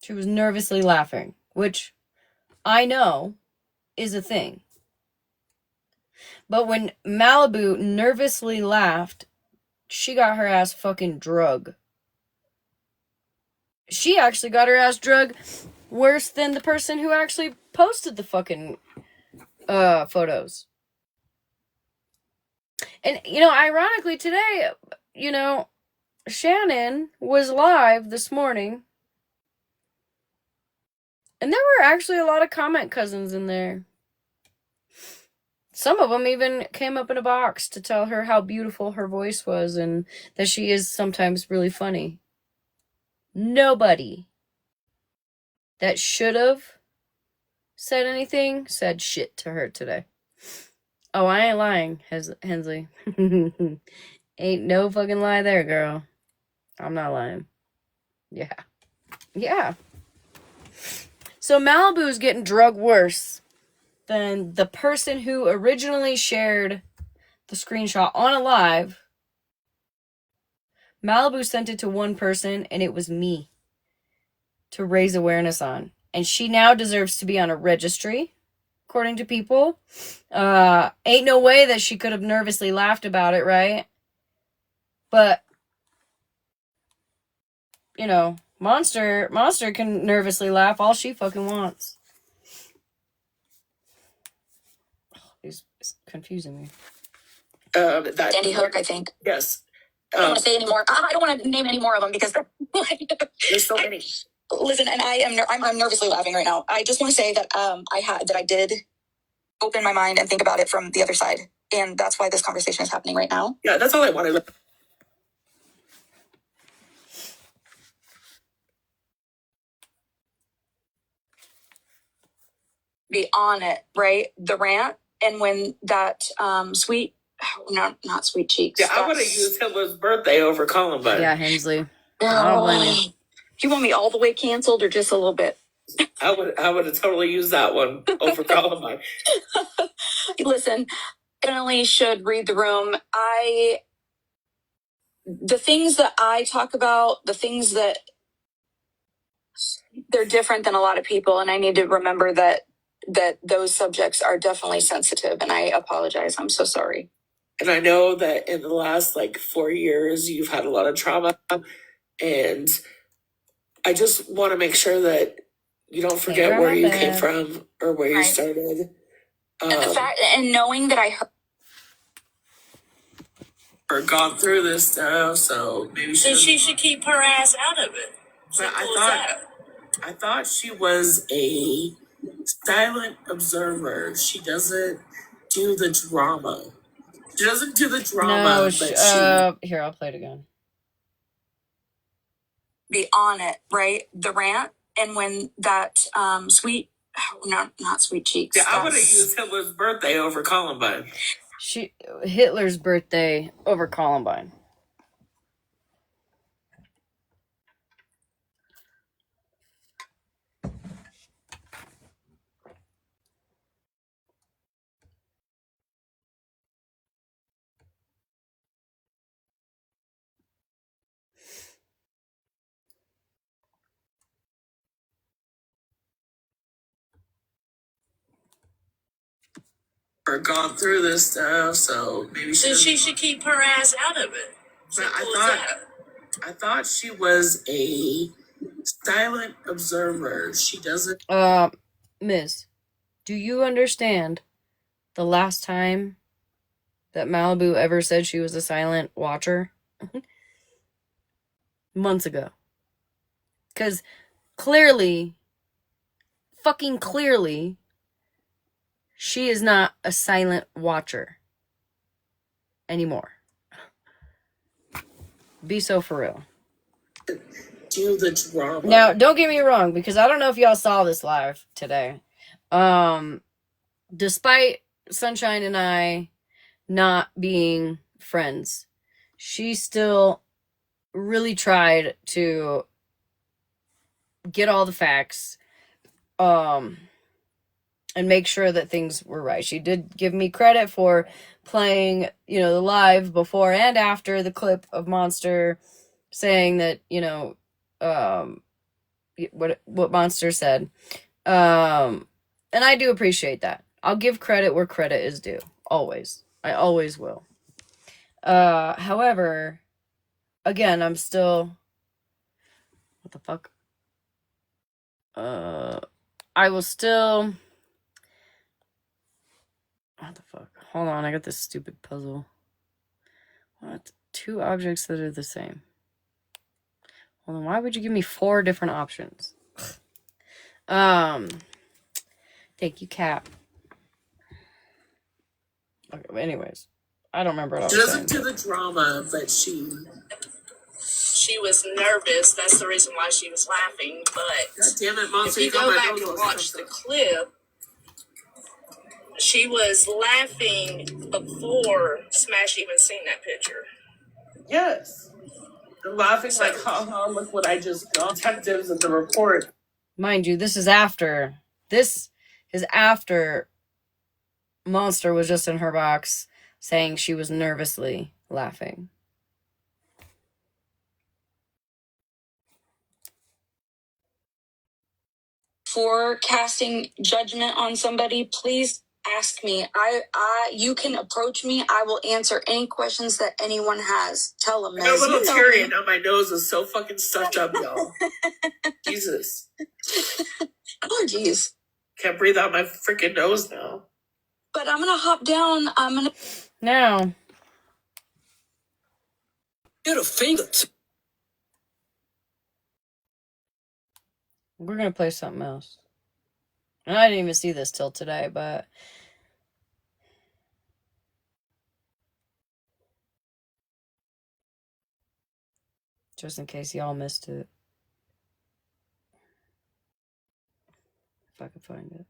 She was nervously laughing, which I know is a thing. But when Malibu nervously laughed, she got her ass fucking drug. She actually got her ass drug worse than the person who actually posted the fucking photos. And, ironically today, Shannon was live this morning. And there were actually a lot of comment cousins in there. Some of them even came up in a box to tell her how beautiful her voice was and that she is sometimes really funny. Nobody that should have said anything said shit to her today. Oh, I ain't lying, Hensley. Ain't no fucking lie there, girl. I'm not lying. Yeah. Yeah. So Malibu's getting drug worse than the person who originally shared the screenshot on a live. Malibu sent it to one person, and it was me to raise awareness on. And she now deserves to be on a registry, according to people. Ain't no way that she could have nervously laughed about it, right? But, Monster can nervously laugh all she fucking wants. It's confusing me. Sandy Hook, I think. Yes. I don't want to say any more. I don't want to name any more of them because there's so many. Listen, and I'm nervously laughing right now. I just want to say that I did open my mind and think about it from the other side, and that's why this conversation is happening right now. Yeah, that's all I wanted. Be on it, right? The rant, and when that sweet, not sweet cheeks. Yeah, I would have used Hitler's birthday over Columbine. Yeah, Hensley. I don't blame you. You want me all the way canceled or just a little bit? I would have totally used that one over Columbine. Listen, definitely should read the room. The things that I talk about, the things that they're different than a lot of people, and I need to remember that those subjects are definitely sensitive, and I apologize. I'm so sorry. And I know that in the last 4 years, you've had a lot of trauma, and I just want to make sure that you don't forget where you came from or where you started. And the fact, and knowing that I heard or gone through this stuff, so maybe she should keep her ass out of it. But I thought she was a silent observer. She doesn't do the drama. She doesn't do the drama. No, here, I'll play it again. Be on it, right? The rant, and when that sweet, not sweet cheeks. Yeah, I would have used Hitler's birthday over Columbine. Hitler's birthday over Columbine. or gone through this stuff, so maybe So she should keep her ass out of it. But I thought she was a silent observer. She doesn't. Miss, do you understand the last time that Malibu ever said she was a silent watcher? Months ago. Because clearly, fucking clearly, she is not a silent watcher anymore. Be so for real. Do the drama. Now, don't get me wrong, because I don't know if y'all saw this live today. Despite Sunshine and I not being friends, she still really tried to get all the facts, and make sure that things were right. She did give me credit for playing, the live before and after the clip of Monster saying that, what Monster said. And I do appreciate that. I'll give credit where credit is due. Always. I always will. However, again, I'm still... What the fuck? I will still... What the fuck? Hold on, I got this stupid puzzle. What? 2 objects that are the same. Hold on, why would you give me 4 different options? Thank you, Cap. Okay, but anyways, I don't remember what I was saying. She doesn't saying. do the drama, but she was nervous. That's the reason why she was laughing. But God damn it, Monster, if you go back and watch the clip, she was laughing before Smash even seen that picture. Yes. I'm laughing like, haha, look what I just got. Detectives in the report. Mind you, this is after Monster was just in her box saying she was nervously laughing. For casting judgment on somebody, please ask me. You can approach me. I will answer any questions that anyone has. Tell them. My little Tyrion on my nose is so fucking stuffed up, y'all. Jesus. Allergies. Can't breathe out my freaking nose now. But I'm gonna hop down. Now. Get a finger. We're gonna play something else. And I didn't even see this till today, but just in case y'all missed it. If I can find it.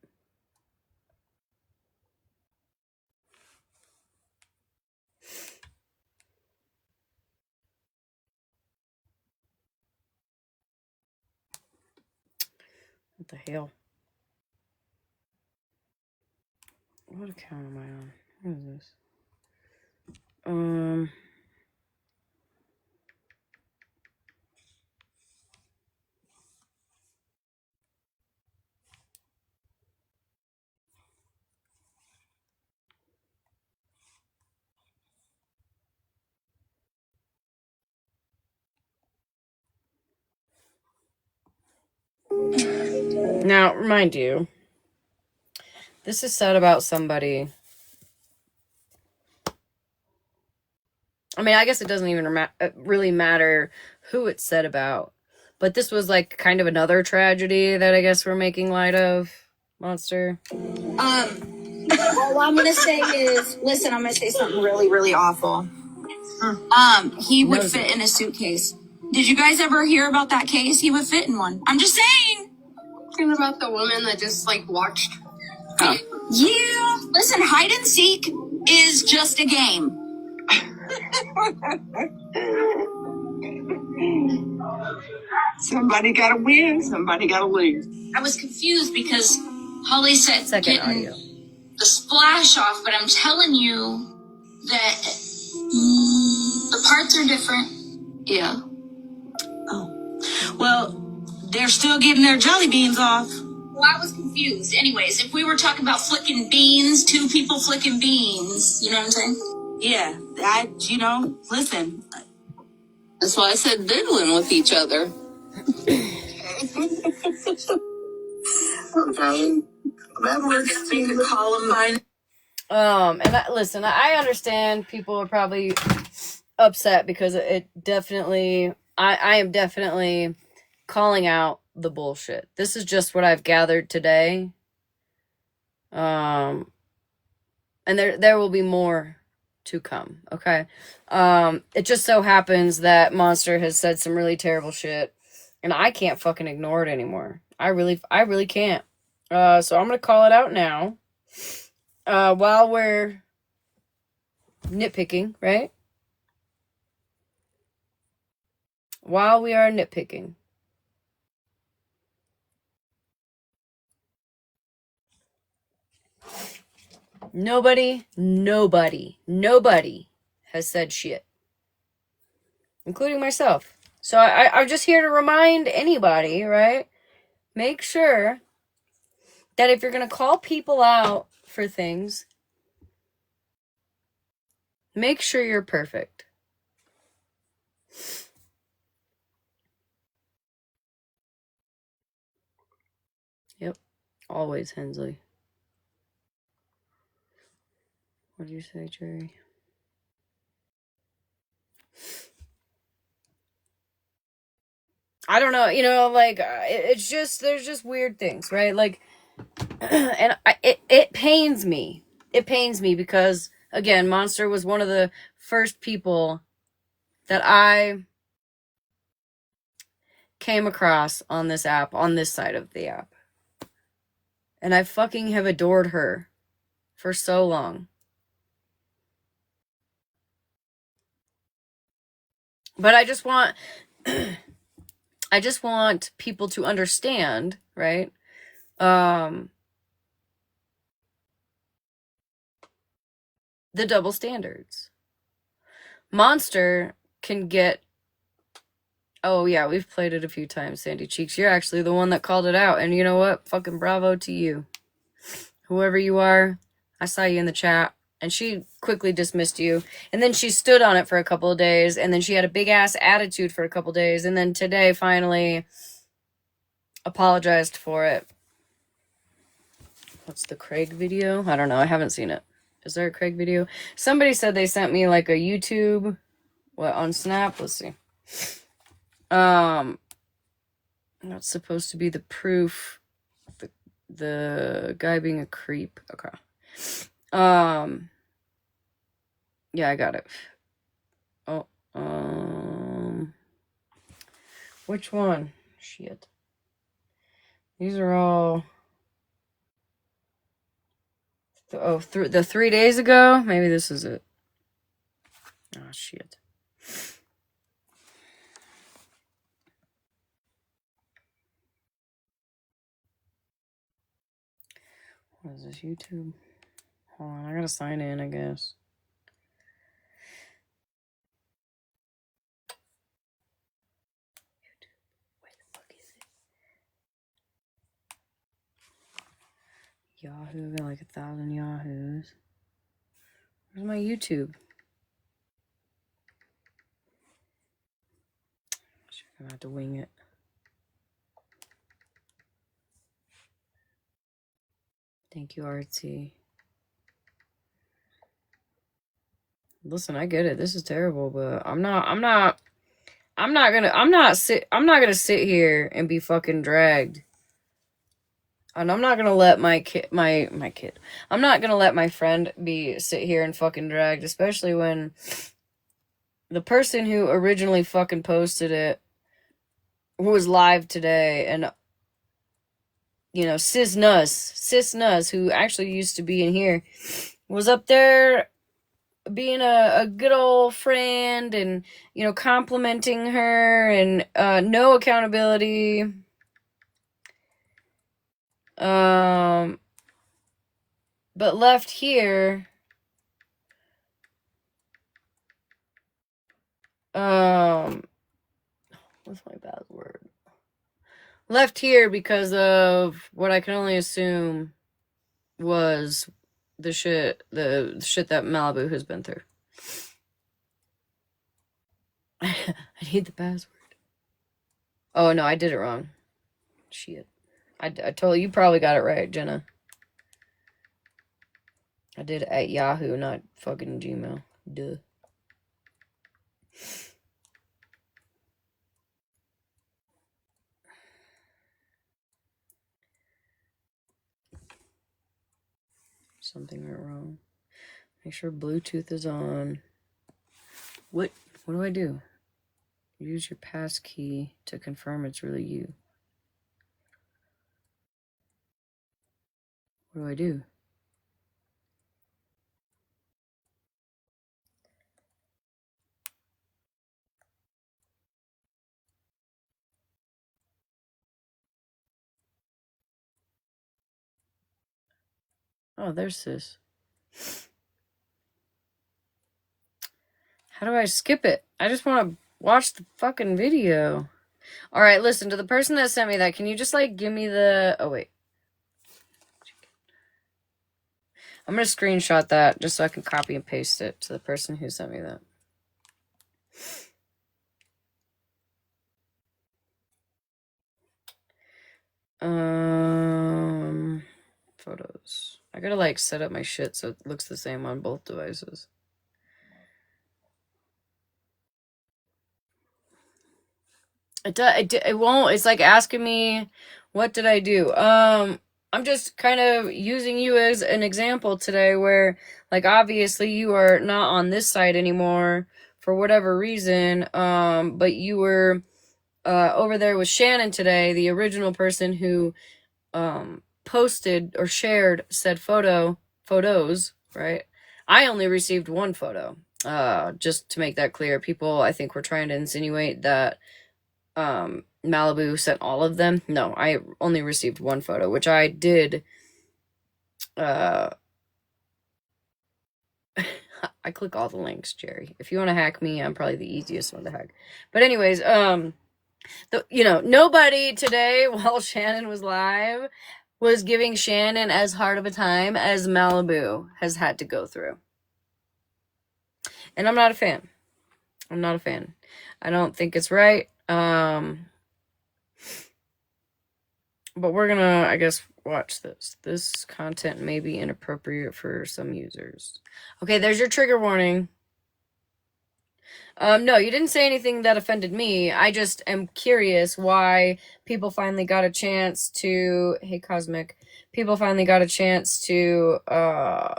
What the hell? What account am I on? What is this? Now, remind you, this is said about somebody. I mean, I guess it doesn't even really matter who it's said about. But this was like kind of another tragedy that I guess we're making light of, Monster. All I'm going to say is, listen, I'm going to say something really, really awful. He would fit in a suitcase. Did you guys ever hear about that case? He would fit in one. I'm just saying. Talking about the woman that just watched. Oh. Yeah. Listen, hide and seek is just a game. Somebody gotta win, somebody gotta lose. I was confused because Holly said Second audio. The splash off, but I'm telling you that the parts are different. Yeah. Oh. Well, they're still getting their jelly beans off. Well, I was confused. Anyways, if we were talking about flicking beans, two people flicking beans, you know what I'm saying? Yeah, listen. That's why I said diddling with each other. Okay. Let's speak to Columbine. Listen, I understand people are probably upset because it definitely, I am definitely calling out the bullshit. This is just what I've gathered today. And there will be more to come, okay? It just so happens that Monster has said some really terrible shit, and I can't fucking ignore it anymore. I really can't. So I'm gonna call it out now. While we're nitpicking, right? While we are nitpicking. Nobody has said shit. Including myself. So I'm just here to remind anybody, right? Make sure that if you're going to call people out for things, make sure you're perfect. Yep. Always, Hensley. What did you say, Jerry? I don't know, it's just, there's just weird things, right? Like, and it pains me. It pains me because, again, Monster was one of the first people that I came across on this app, on this side of the app. And I fucking have adored her for so long. But I just want people to understand, right? The double standards. Monster can get, oh yeah, we've played it a few times, Sandy Cheeks. You're actually the one that called it out. And you know what? Fucking bravo to you. Whoever you are, I saw you in the chat. And she quickly dismissed you. And then she stood on it for a couple of days. And then she had a big ass attitude for a couple of days. And then today finally apologized for it. What's the Craig video? I don't know. I haven't seen it. Is there a Craig video? Somebody said they sent me like a YouTube. What, on Snap? Let's see. That's supposed to be the proof. The guy being a creep. Okay. Yeah, I got it. Oh, which one? Shit. These are all. Oh, the 3 days ago? Maybe this is it. Oh, shit. What is this, YouTube? Hold on, I gotta sign in, I guess. Where the fuck is it? Yahoo, got like 1,000 Yahoos. Where's my YouTube? I'm gonna have to wing it. Thank you, Artsy. Listen, I get it. This is terrible, but I'm not gonna sit here and be fucking dragged. And I'm not gonna let my kid. I'm not gonna let my friend sit here and fucking dragged, especially when the person who originally fucking posted it, who was live today, and Sis Nuss, who actually used to be in here, was up there being a good old friend and, complimenting her and no accountability. But left here, what's my password? left here because of what I can only assume was the shit that Malibu has been through. I need the password. Oh no, I did it wrong. Shit. I told you probably got it right, Jenna. I did it at Yahoo, not fucking Gmail. Duh. Something went wrong. Make sure Bluetooth is on. What do I do? Use your pass key to confirm it's really you. What do I do? Oh, there's this. How do I skip it? I just want to watch the fucking video. All right, listen, to the person that sent me that, can you just, like, give me the... Oh, wait. I'm going to screenshot that just so I can copy and paste it to the person who sent me that. Photos. I gotta, like, set up my shit so it looks the same on both devices. It won't. It's like asking me, what did I do? I'm just kind of using you as an example today where, like, obviously you are not on this site anymore for whatever reason, but you were over there with Shannon today, the original person who posted or shared said photos, right? I only received one photo. Just to make that clear, people, I think, were trying to insinuate that Malibu sent all of them. No, I only received one photo, which I did. I click all the links, Jerry. If you want to hack me, I'm probably the easiest one to hack. But anyways, nobody today while Shannon was live was giving Shannon as hard of a time as Malibu has had to go through. And I'm not a fan. I don't think it's right. But we're gonna, I guess, watch this. This content may be inappropriate for some users. Okay, there's your trigger warning. No, you didn't say anything that offended me. I just am curious why people finally got a chance to... Hey, Cosmic. People finally got a chance to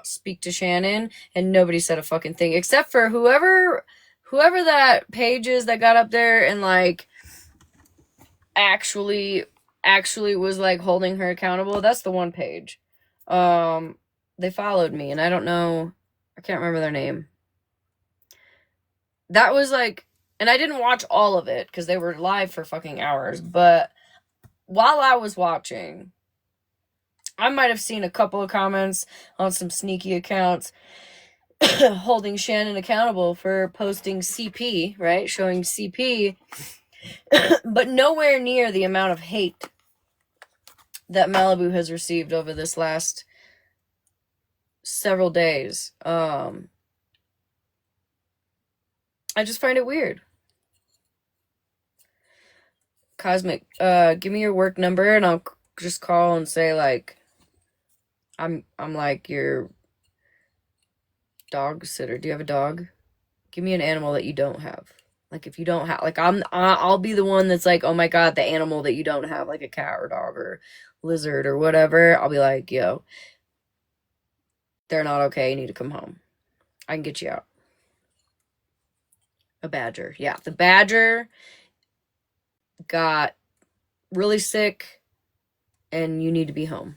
speak to Shannon, and nobody said a fucking thing. Except for whoever that page is that got up there and, like, actually was, like, holding her accountable. That's the one page. They followed me, and I don't know... I can't remember their name. That was, like... And I didn't watch all of it, because they were live for fucking hours, but while I was watching, I might have seen a couple of comments on some sneaky accounts holding Shannon accountable for posting CP, right? Showing CP, but nowhere near the amount of hate that Malibu has received over this last several days. I just find it weird. Cosmic, give me your work number and I'll just call and say, like, I'm like your dog sitter. Do you have a dog? Give me an animal that you don't have. Like, if you don't have, like, I'll be the one that's like, oh my god, the animal that you don't have, like a cat or dog or lizard or whatever. I'll be like, yo, they're not okay. You need to come home. I can get you out. A badger. Yeah, the badger got really sick and you need to be home.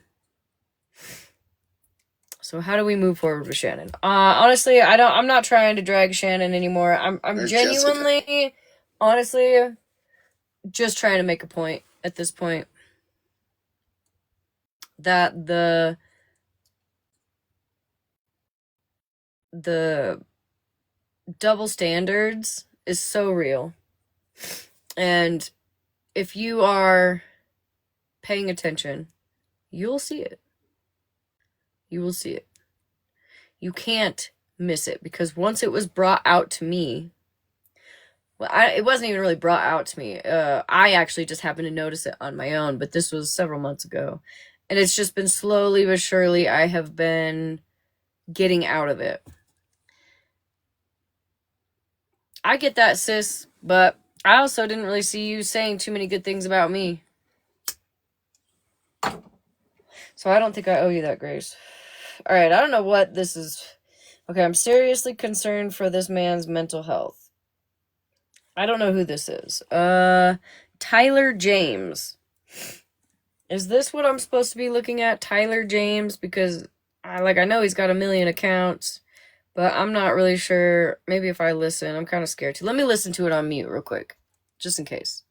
So how do we move forward with Shannon? Honestly, I'm not trying to drag Shannon anymore. I'm genuinely, Jessica. Honestly, just trying to make a point at this point that the double standards is so real. And if you are paying attention, you'll see it. You will see it. You can't miss it, because once it was brought out to me, well, it wasn't even really brought out to me. I actually just happened to notice it on my own, but this was several months ago. And it's just been slowly but surely I have been getting out of it. I get that, sis, but I also didn't really see you saying too many good things about me. So I don't think I owe you that, Grace. Alright, I don't know what this is. Okay, I'm seriously concerned for this man's mental health. I don't know who this is. Tyler James. Is this what I'm supposed to be looking at? Tyler James? Because I know he's got 1 million accounts, but I'm not really sure. Maybe if I listen, I'm kind of scared to. Let me listen to it on mute real quick, just in case.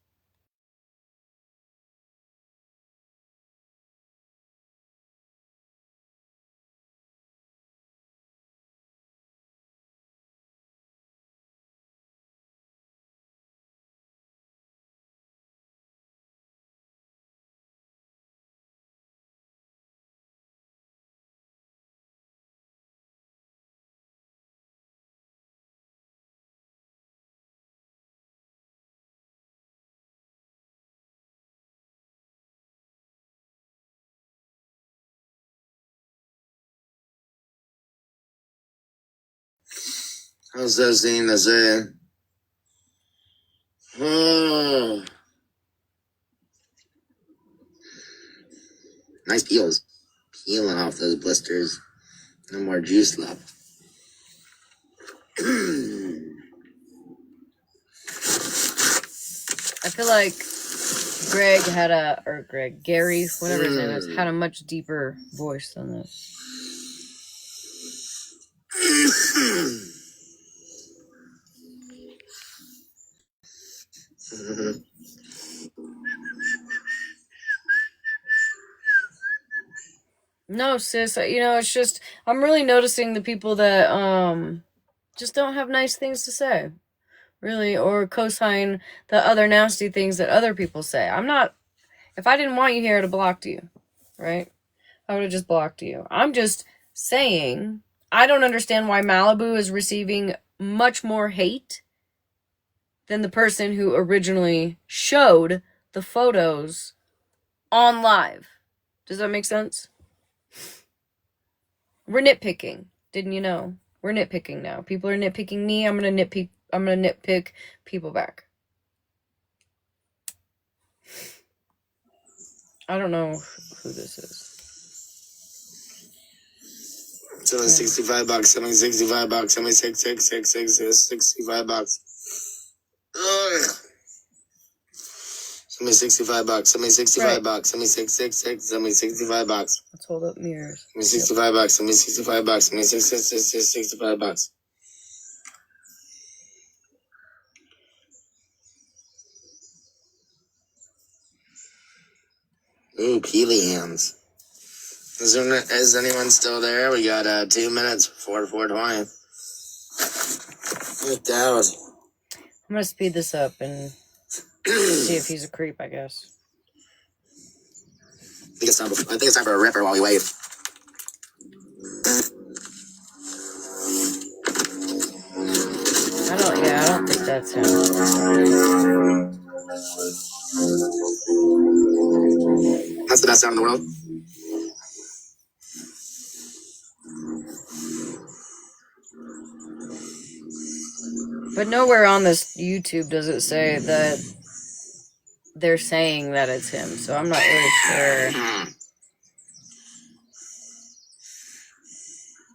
How's that scene to say? Oh, nice peels. Peeling off those blisters. No more juice left. I feel like Gary, whatever his name is, had a much deeper voice than this. No, sis, it's just, I'm really noticing the people that, just don't have nice things to say, really, or co-sign the other nasty things that other people say. If I didn't want you here, I'd have blocked you, right? I would have just blocked you. I'm just saying, I don't understand why Malibu is receiving much more hate than the person who originally showed the photos on live. Does that make sense? We're nitpicking. Didn't you know? We're nitpicking now. People are nitpicking me. I'm gonna nitpick people back. I don't know who this is. Selling $65. Selling $65. Selling $65. Ugh. Send me $65. Send me $65. Send me Send me $65. Let's hold up mirrors. Send me $65. Send me $65. Send me $65. Ooh, peely hands. Is anyone still there? We got 2 minutes before 4:20. Look out. I'm gonna speed this up and see if he's a creep, I guess. I think it's time for a ripper while we wait. I don't think that's him. That's the best sound in the world. But nowhere on this YouTube does it say that they're saying that it's him, so I'm not really sure.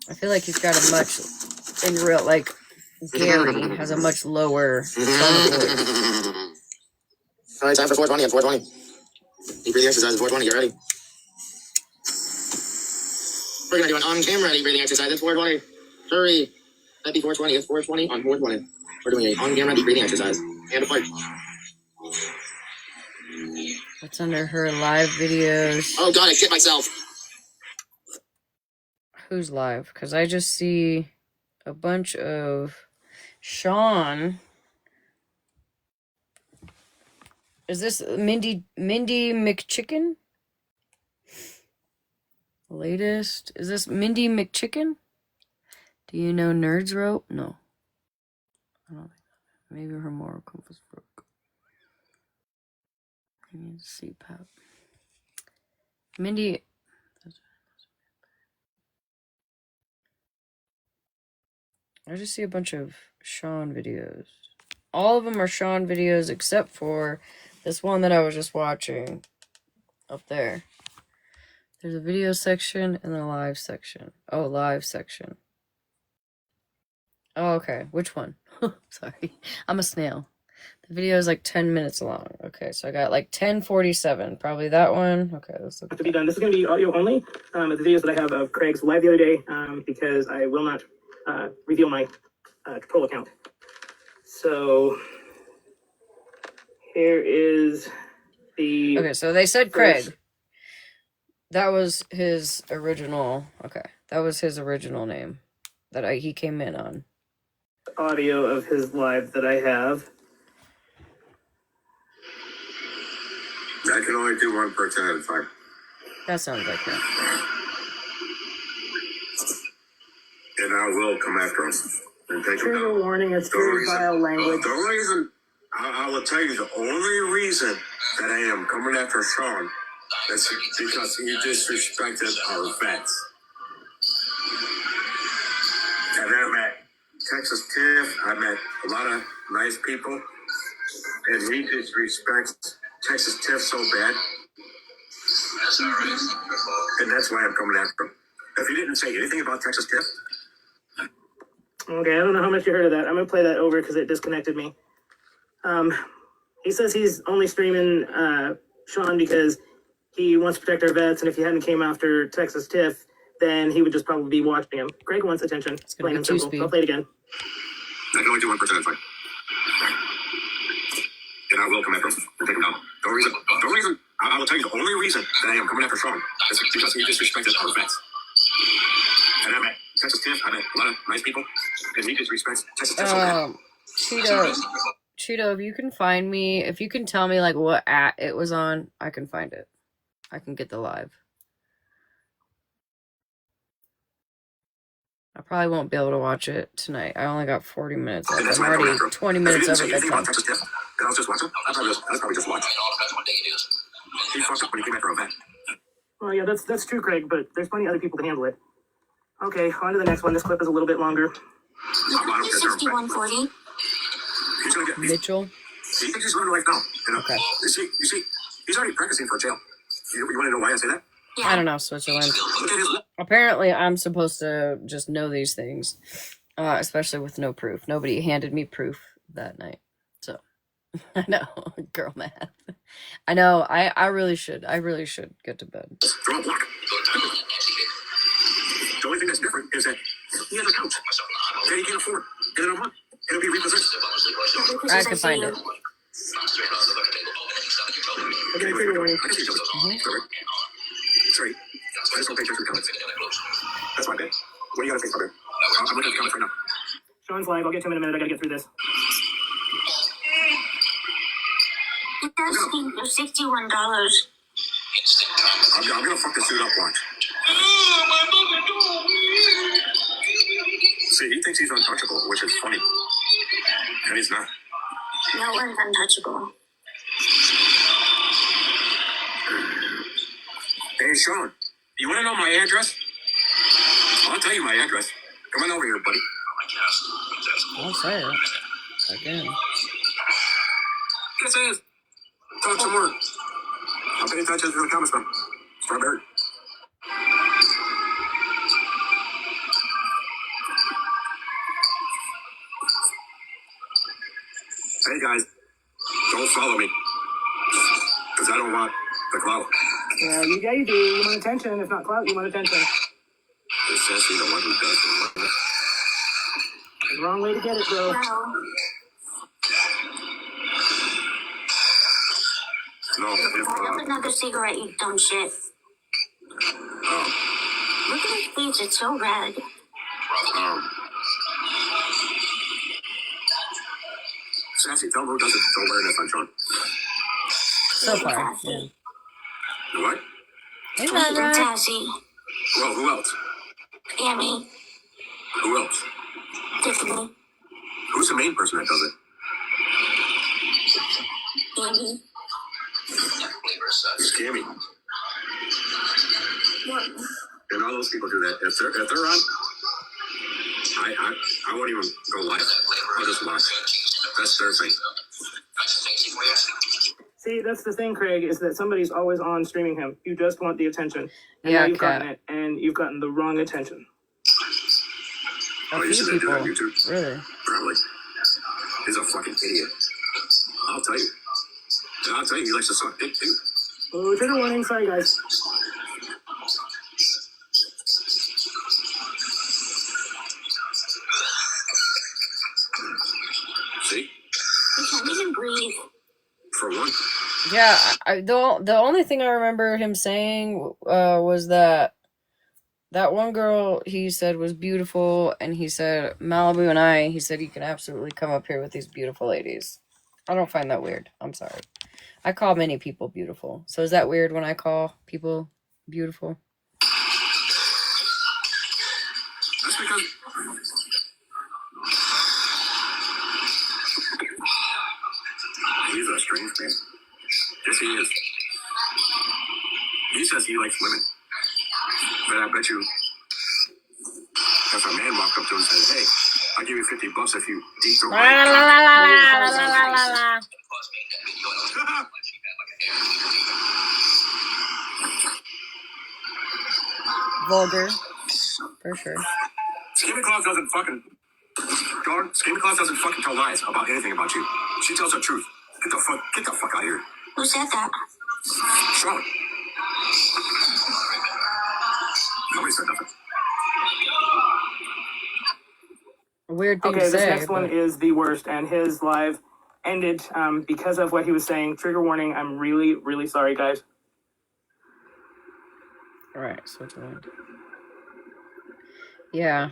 I feel like he's got a much, Gary has a much lower tone of voice. All right, time for 4:20 and 4:20. Deep breathing exercise at 4:20. Get ready. We're gonna do an on-camera deep breathing exercise at 4:20. Hurry. That'd be 4:20. It's 4:20 on 4:20. We're doing an on-camera deep breathing exercise. And a fart. What's under her live videos? Oh God, I shit myself. Who's live? Because I just see a bunch of Sean. Is this Mindy McChicken? Latest. Is this Mindy McChicken? Do you know Nerds Rope? No. I don't think. Maybe her moral compass broke. I need to see Pep. Mindy. I just see a bunch of Sean videos. All of them are Sean videos except for this one that I was just watching up there. There's a video section and a live section. Oh, live section. Oh, okay. Which one? Sorry. I'm a snail. The video is like 10 minutes long. Okay, so I got like 10:47. Probably that one. Okay, let's look at To be done. This is going to be audio only. The videos that I have of Craig's live the other day, because I will not reveal my troll account. So here is the. Okay, so they said Craig. That was his original. Okay, that was his original name that he came in on. Audio of his live that I have. I can only do one person at a time. That sounds like that. And I will come after him and take him Trigger down. warning is very vile language. The only reason, I will tell you, the only reason that I am coming after Sean is because he disrespected our vets. And then I met Texas Tiff. I met a lot of nice people. And he disrespects Texas Tiff so bad. That's all right. And that's why I'm coming after him. If he didn't say anything about Texas Tiff. Okay, I don't know how much you heard of that. I'm going to play that over because it disconnected me. He says he's only streaming Sean because he wants to protect our vets, and if he hadn't came after Texas Tiff, then he would just probably be watching him. Craig wants attention. Plain and simple. I'll play it again. I can only do one person at a time. And I will come after him and take him down. The only reason, I will tell you, the only reason that I am coming after Sean is because he disrespected our vets. And I met Texas Tiff. I met a lot of nice people, and he disrespects Texas Tiff so bad. Cheeto, if you can find me, if you can tell me like what it was on, I can find it. I can get the live. I probably won't be able to watch it tonight. I only got 40 minutes left. I'm already 20 minutes over the time. I was just watching. I probably just watched. He fucked up when he came after a vet. Well, yeah, that's true, Craig, but there's plenty of other people to handle it. Okay, on to the next one. This clip is a little bit longer. 6140. He's gonna get Mitchell. He thinks he's running life now. You know? Okay. You see, he's already practicing for jail. You want to know why I say that? I don't know, Switzerland. Apparently, I'm supposed to just know these things, especially with no proof. Nobody handed me proof that night, so I know, girl math. I know. I really should. I really should get to bed. Draw a block. The only thing that's different is that he has a couch that he can't afford. And in a month, it'll be repossessed. I can find it. Sorry. I just don't pay attention to the comments. That's my bad. What do you gotta think, brother? I'm looking at the comments right now. Sean's live. I'll get to him in a minute. I gotta get through this. $61. I'm gonna fuck this dude up, watch. See, he thinks he's untouchable, which is funny. And he's not. No one's untouchable. Hey, Sean, you want to know my address? I'll tell you my address. Come on over here, buddy. I'll say it. Again. Yes, it is. Talk some more. I'll pay attention to the comments from Strawberry. Hey, guys. Don't follow me. Because I don't want the clout. Yeah, you do. You want attention. If not clout, you want attention. It's Sassy, the one who does it. The wrong way to get it, bro. No, Have another cigarette, you dumb shit. Look at his face, it's so red. Sassy, tell him who doesn't go wearing this on Sean. So far. Yeah. What? Hey, Barbara. Sassy. Well, who else? Amy. Who else? Tiffany. Who's the main person that does it? Amy. It's Cammy. And all those people do that. If they're on, I won't even go live. I'll just watch. That's their thing. See, that's the thing, Craig, is that somebody's always on streaming him. You just want the attention. And Yeah, now you've Kat. gotten it, and you've gotten the wrong attention. A you few should do people. that on YouTube. Really? Probably. He's a fucking idiot. I'll tell you. And I'll tell you, he likes to suck dick too. Oh, trigger warning. Sorry, guys. See? We can't even breathe. For one. Yeah, the only thing I remember him saying was that one girl he said was beautiful, and he said Malibu and he said you can absolutely come up here with these beautiful ladies. I don't find that weird. I'm sorry. I call many people beautiful. So is that weird when I call people beautiful? That's because he's a strange man. Yes, he is. He says he likes women. But I bet you if a man walked up to him and said, hey, I'll give you $50 if you deep throat my Vulgar. For sure. Skinny Claus doesn't fucking tell lies about anything about you. She tells the truth. Get the fuck out of here. Who said that? Charlotte. Nobody said nothing. Weird thing Okay, to this say. next one is the worst, and his live ended because of what he was saying. Trigger warning. I'm really, really sorry, guys. Alright, switch around. Yeah.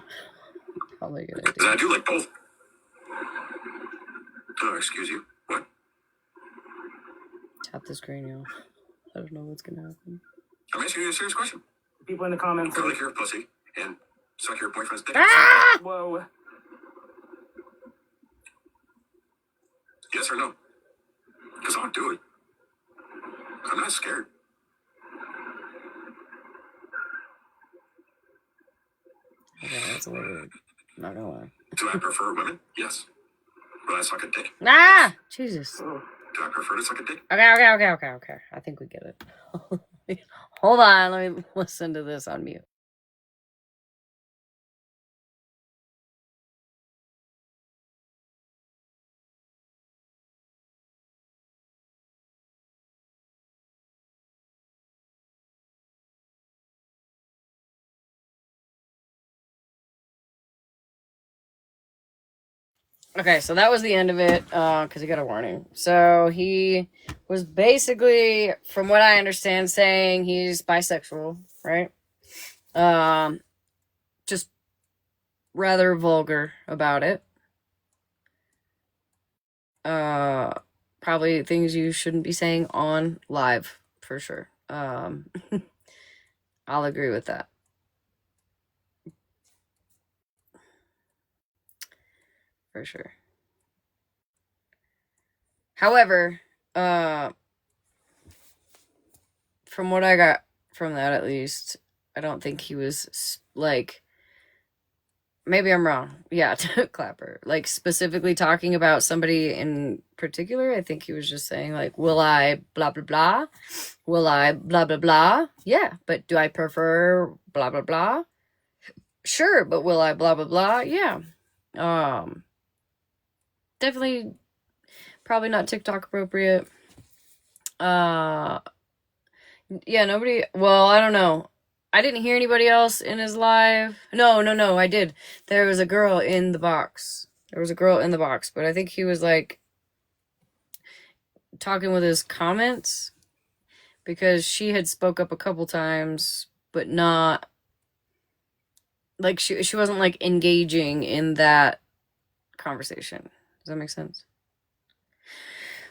Probably a good idea. I do like both. Oh, excuse you. What? Tap the screen, y'all. I don't know what's gonna happen. I'm asking you a serious question. People in the comments. I lick your pussy and suck your boyfriend's dick. Ah! Whoa. Yes or no? Because I'll do it. I'm not scared. Okay, that's a little weird. Not gonna lie. Do I prefer women? Yes. Will I suck a dick? Ah! Jesus. Do I prefer to suck a dick? Okay. I think we get it. Hold on, let me listen to this on mute. Okay, so that was the end of it, because he got a warning. So he was basically, from what I understand, saying he's bisexual, right? Just rather vulgar about it. Probably things you shouldn't be saying on live, for sure. I'll agree with that. For sure. However, from what I got from that, at least, I don't think he was, like, maybe I'm wrong. Yeah, Clapper. Like, specifically talking about somebody in particular. I think he was just saying, like, will I blah, blah, blah? Will I blah, blah, blah? Yeah, but do I prefer blah, blah, blah? Sure, but will I blah, blah, blah? Yeah. Definitely probably not TikTok appropriate. Yeah, nobody, well, I don't know. I didn't hear anybody else in his live. No, I did. There was a girl in the box. But I think he was, like, talking with his comments because she had spoke up a couple times, but not, like, she wasn't, like, engaging in that conversation. Does that make sense?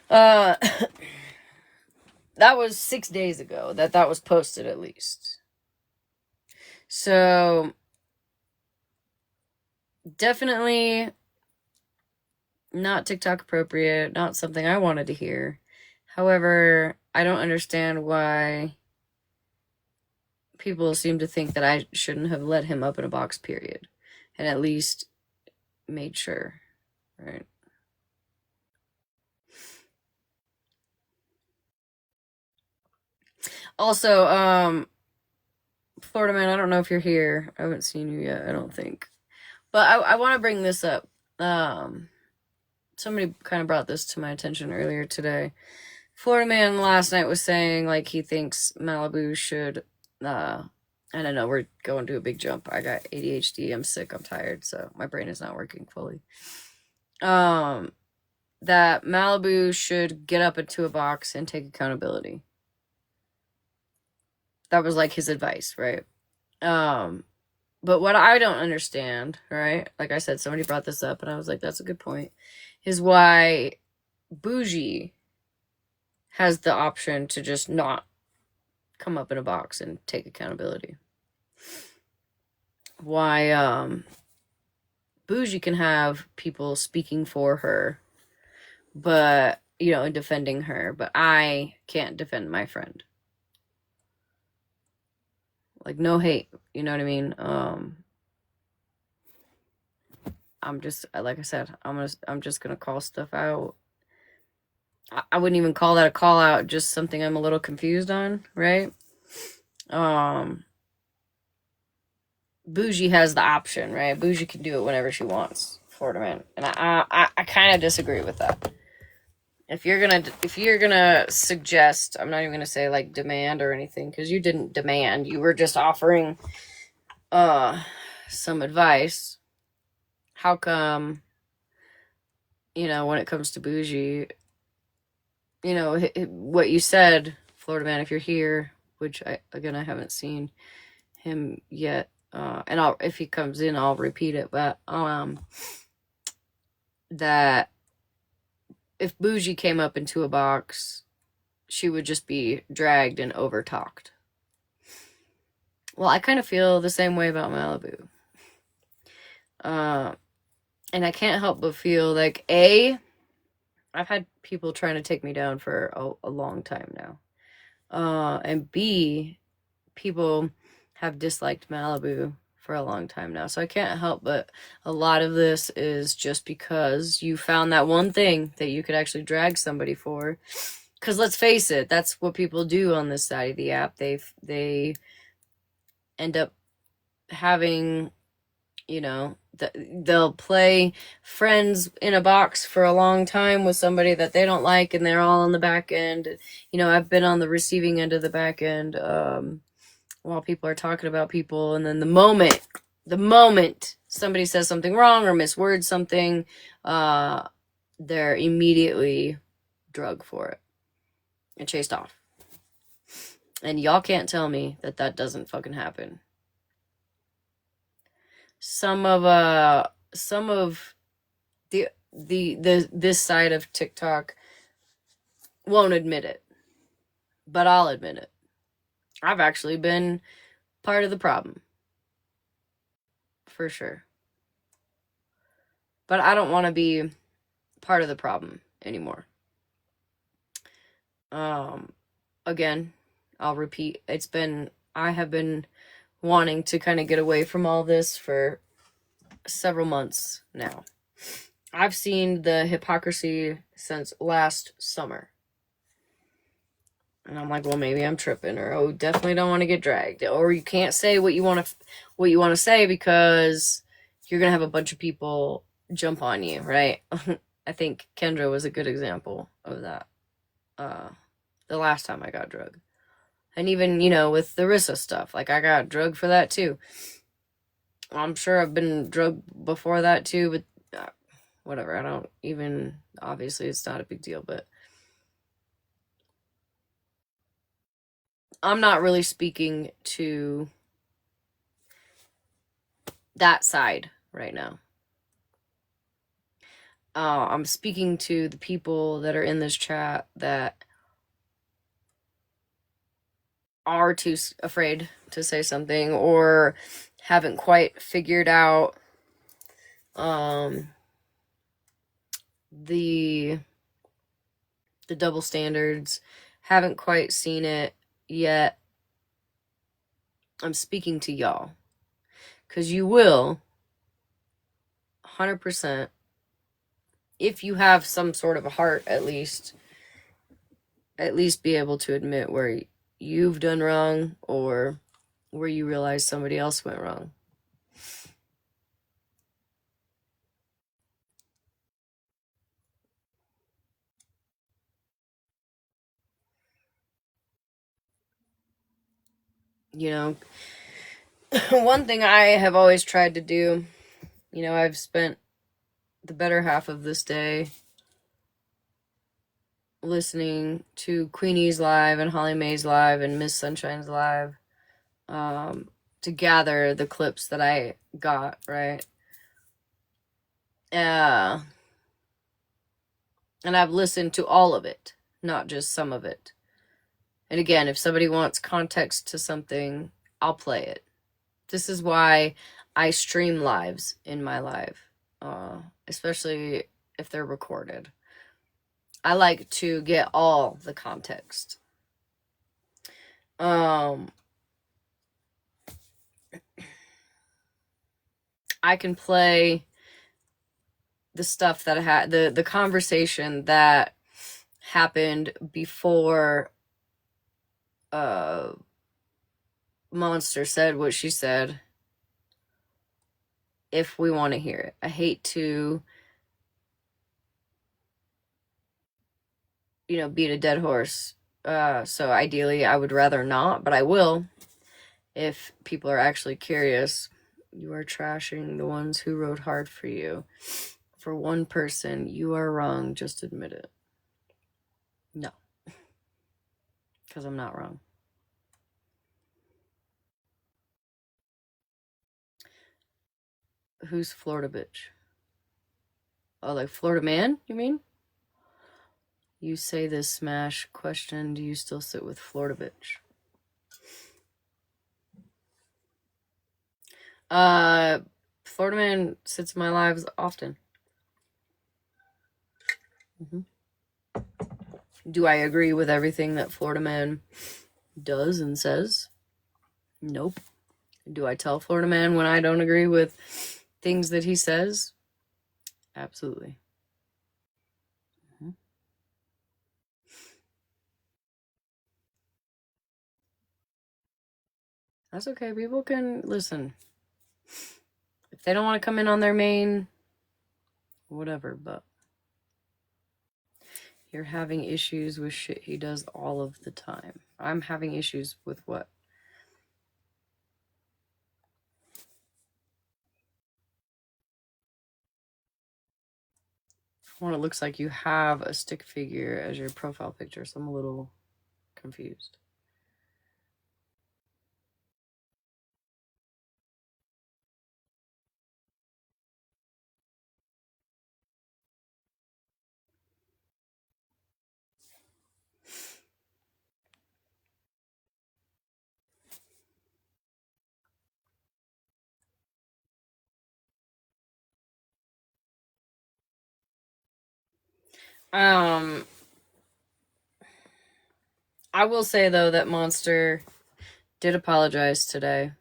That was 6 days ago that was posted, at least. So definitely not TikTok appropriate, not something I wanted to hear. However, I don't understand why people seem to think that I shouldn't have let him up in a box, period. And at least made sure, right? Also, Florida man, I don't know if you're here. I haven't seen you yet, I don't think. But I want to bring this up. Somebody kind of brought this to my attention earlier today. Florida man last night was saying, like, he thinks Malibu should, I don't know, we're going to a big jump. I got ADHD, I'm sick, I'm tired, so my brain is not working fully. That Malibu should get up into a box and take accountability. That was, like, his advice, right? But what I don't understand, right? Like I said, somebody brought this up, and I was like, that's a good point, is why Bougie has the option to just not come up in a box and take accountability. Why Bougie can have people speaking for her, but, you know, and defending her, but I can't defend my friend. Like, no hate, you know what I mean? I'm just, like I said, I'm just gonna call stuff out. I wouldn't even call that a call out, just something I'm a little confused on, right? Bougie has the option, right? Bougie can do it whenever she wants, Florida man. And I kind of disagree with that. If you're gonna suggest, I'm not even gonna say like demand or anything, because you didn't demand. You were just offering some advice. How come, you know, when it comes to Bougie, you know, what you said, Florida man, if you're here, which I haven't seen him yet, and if he comes in, I'll repeat it, but that if Bougie came up into a box, she would just be dragged and over-talked. Well, I kind of feel the same way about Malibu. And I can't help but feel like, I've had people trying to take me down for a long time now. And B, people have disliked Malibu for a long time now. So I can't help but a lot of this is just because you found that one thing that you could actually drag somebody for. Because let's face it, that's what people do on this side of the app. They end up having, you know, they'll play friends in a box for a long time with somebody that they don't like, and they're all on the back end. You know, I've been on the receiving end of the back end while people are talking about people, and then the moment somebody says something wrong or miswords something, they're immediately drugged for it and chased off. And y'all can't tell me that doesn't fucking happen. Some of this side of TikTok won't admit it, but I'll admit it. I've actually been part of the problem, for sure. But I don't want to be part of the problem anymore. Again, I'll repeat, I have been wanting to kind of get away from all this for several months now. I've seen the hypocrisy since last summer. And I'm like, well, maybe I'm tripping, or definitely don't want to get dragged, or you can't say what you want to say because you're going to have a bunch of people jump on you, right? I think Kendra was a good example of that. The last time I got drugged. And even, you know, with the Rissa stuff, like, I got drugged for that too. I'm sure I've been drugged before that too, but whatever. I don't even, obviously it's not a big deal, but I'm not really speaking to that side right now. I'm speaking to the people that are in this chat that are too afraid to say something or haven't quite figured out the double standards, haven't quite seen it yet, I'm speaking to y'all. Because you will, 100%, if you have some sort of a heart, at least be able to admit where you've done wrong or where you realize somebody else went wrong. You know, one thing I have always tried to do, you know, I've spent the better half of this day listening to Queenie's live and Holly Mae's live and Miss Sunshine's live to gather the clips that I got, right? And I've listened to all of it, not just some of it. And again, if somebody wants context to something, I'll play it. This is why I stream lives in my live, especially if they're recorded. I like to get all the context. I can play the stuff that had the conversation that happened before Monster said what she said, if we want to hear it. I hate to, you know, beat a dead horse. So ideally I would rather not, but I will if people are actually curious. You are trashing the ones who rode hard for you. For one person, you are wrong. Just admit it. No. Because I'm not wrong. Who's Florida bitch? Oh, like Florida man, you mean? You say this smash question, do you still sit with Florida bitch? Florida man sits in my lives often. Do I agree with everything that Florida man does and says? Nope. Do I tell Florida man when I don't agree with things that he says? Absolutely. That's okay. People can listen. If they don't want to come in on their main, whatever, but you're having issues with shit he does all of the time. I'm having issues with what? Well, it looks like you have a stick figure as your profile picture, so I'm a little confused. I will say, though, that Monster did apologize today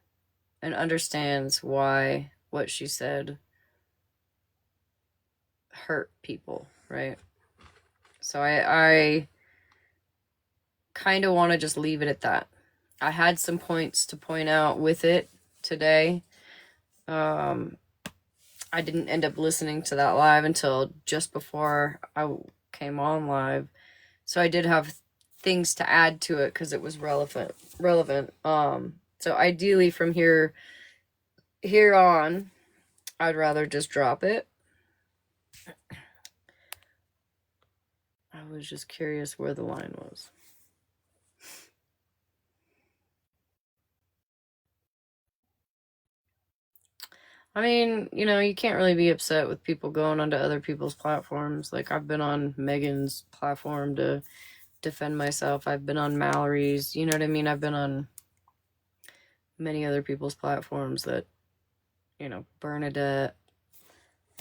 and understands why what she said hurt people, right? So I kind of want to just leave it at that. I had some points to point out with it today. I didn't end up listening to that live until just before I came on live. So I did have things to add to it because it was relevant. So ideally from here on, I'd rather just drop it. I was just curious where the line was. I mean, you know, you can't really be upset with people going onto other people's platforms. Like, I've been on Megan's platform to defend myself. I've been on Mallory's, you know what I mean? I've been on many other people's platforms that, you know, Bernadette.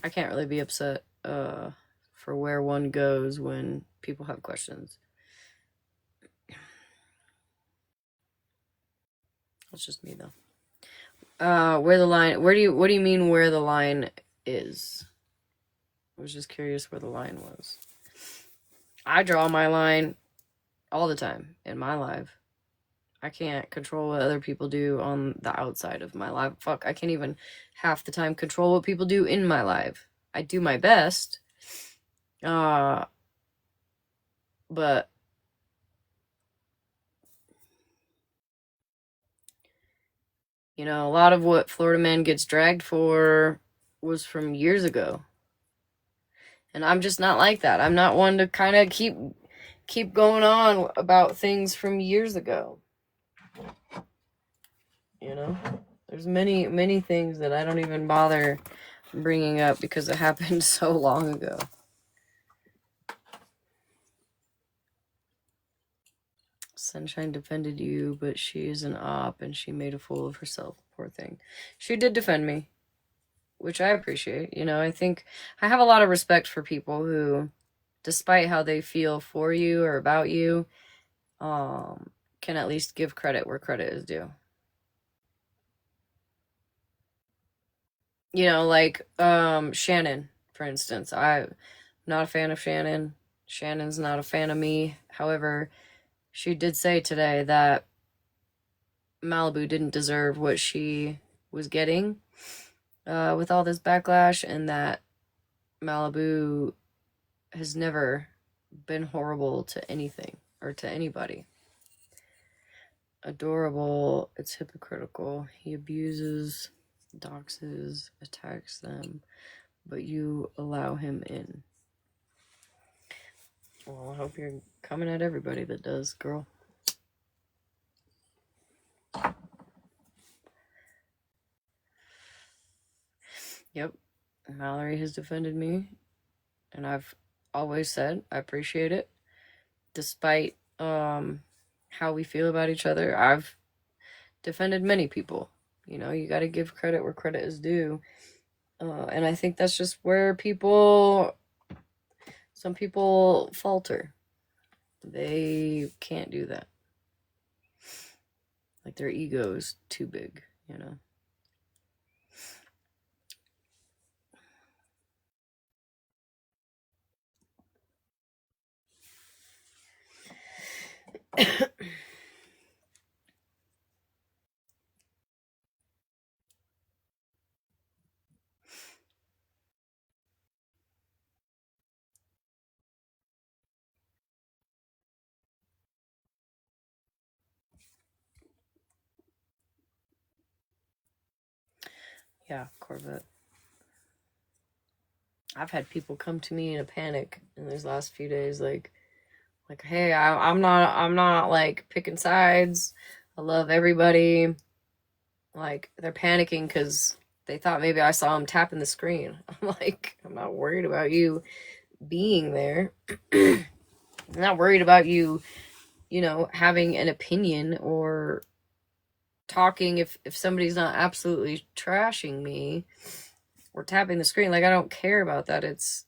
I can't really be upset for where one goes when people have questions. That's just me though. Where the line, what do you mean where the line is? I was just curious where the line was. I draw my line all the time in my live. I can't control what other people do on the outside of my live. Fuck, I can't even half the time control what people do in my live. I do my best. But you know, a lot of what Florida Man gets dragged for was from years ago. And I'm just not like that. I'm not one to kind of keep going on about things from years ago. You know? There's many things that I don't even bother bringing up because it happened so long ago. Sunshine defended you, but she is an op and she made a fool of herself. Poor thing. She did defend me, which I appreciate. You know, I think I have a lot of respect for people who, despite how they feel for you or about you, can at least give credit where credit is due. You know, like Shannon, for instance. I'm not a fan of Shannon. Shannon's not a fan of me. However, she did say today that Malibu didn't deserve what she was getting with all this backlash, and that Malibu has never been horrible to anything or to anybody. Adorable, it's hypocritical. He abuses, doxes, attacks them, but you allow him in. Well, I hope you're coming at everybody that does, girl. Yep, Mallory has defended me, and I've always said I appreciate it. Despite how we feel about each other, I've defended many people. You know, you got to give credit where credit is due. And I think that's just where some people falter. They can't do that. Like their ego is too big, you know. Yeah, Corvette. I've had people come to me in a panic in these last few days, like, hey, I'm not like picking sides. I love everybody. Like, they're panicking because they thought maybe I saw them tapping the screen. I'm like, I'm not worried about you being there. I'm not worried about you, you know, having an opinion or talking if somebody's not absolutely trashing me or tapping the screen. Like, I don't care about that. It's,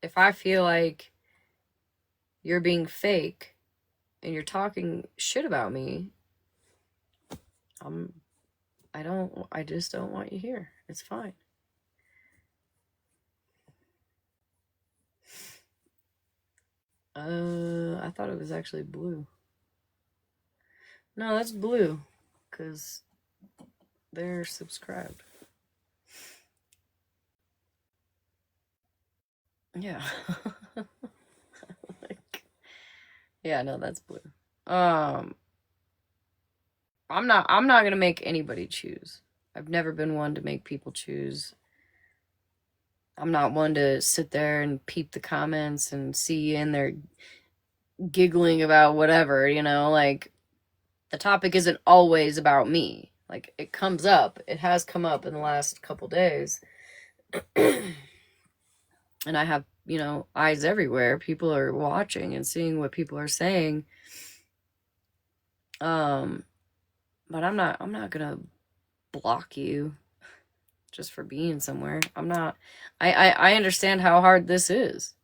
if I feel like you're being fake and you're talking shit about me, I just don't want you here. It's fine. I thought it was actually blue. No, that's blue, because they're subscribed. Yeah. Like, yeah, no, that's blue. I'm not gonna make anybody choose. I've never been one to make people choose. I'm not one to sit there and peep the comments and see in there giggling about whatever, you know, like, the topic isn't always about me. Like, it comes up. It has come up in the last couple days. and I have, you know, eyes everywhere. People are watching and seeing what people are saying. But I'm not gonna block you just for being somewhere. I'm not. I understand how hard this is.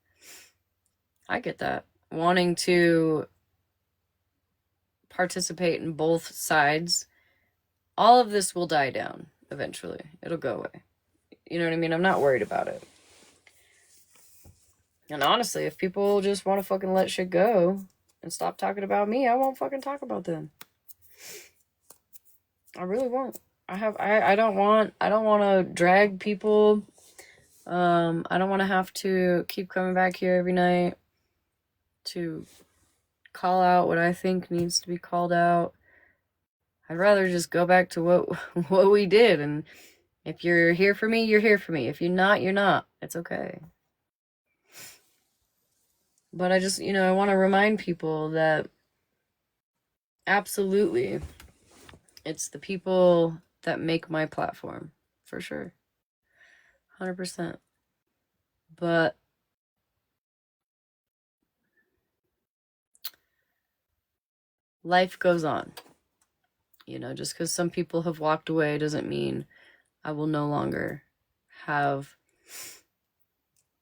I get that. Wanting to participate in both sides. All of this will die down eventually. It'll go away. You know what I mean? I'm not worried about it. And honestly, if people just want to fucking let shit go and stop talking about me, I won't fucking talk about them. I really won't. I don't want to drag people. I don't want to have to keep coming back here every night to call out what I think needs to be called out. I'd rather just go back to what we did, and if you're here for me, you're here for me. If you're not, you're not. It's okay. But I just, I want to remind people that absolutely it's the people that make my platform, for sure. 100%. But life goes on. Just because some people have walked away doesn't mean I will no longer have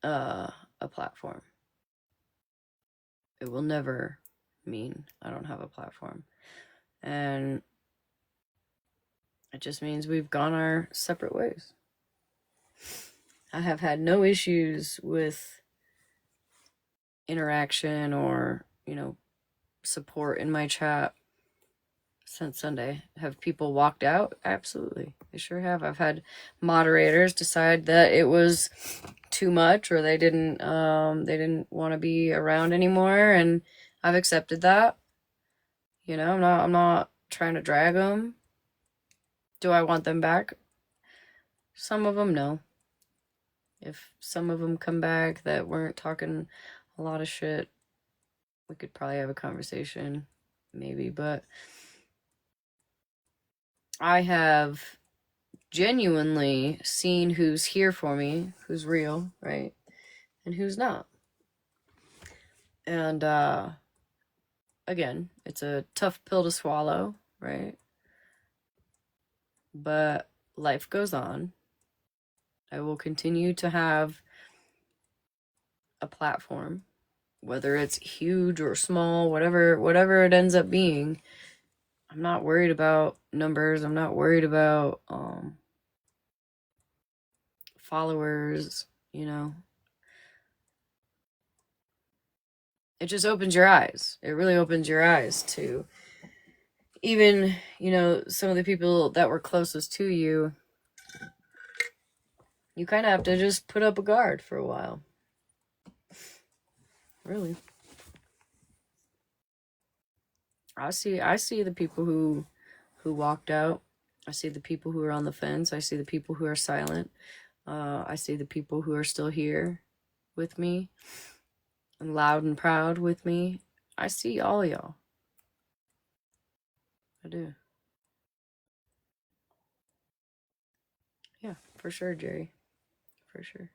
a platform. It will never mean I don't have a platform. And it just means we've gone our separate ways. I have had no issues with interaction or, support in my chat since Sunday. Have people walked out? Absolutely. They sure have. I've had moderators decide that it was too much, or they didn't want to be around anymore, and I've accepted that. I'm not trying to drag them. Do I want them back? Some of them, no. If some of them come back that weren't talking a lot of shit, we could probably have a conversation, maybe, but I have genuinely seen who's here for me, who's real, right? And who's not. And, again, it's a tough pill to swallow, right? But life goes on. I will continue to have a platform, whether it's huge or small, whatever it ends up being. I'm not worried about numbers. I'm not worried about followers, It just opens your eyes. It really opens your eyes to even, some of the people that were closest to you. You kind of have to just put up a guard for a while. Really. I see the people who walked out. I see the people who are on the fence. I see the people who are silent. I see the people who are still here with me and loud and proud with me. I see all of y'all. I do. Yeah, for sure, Jerry. For sure.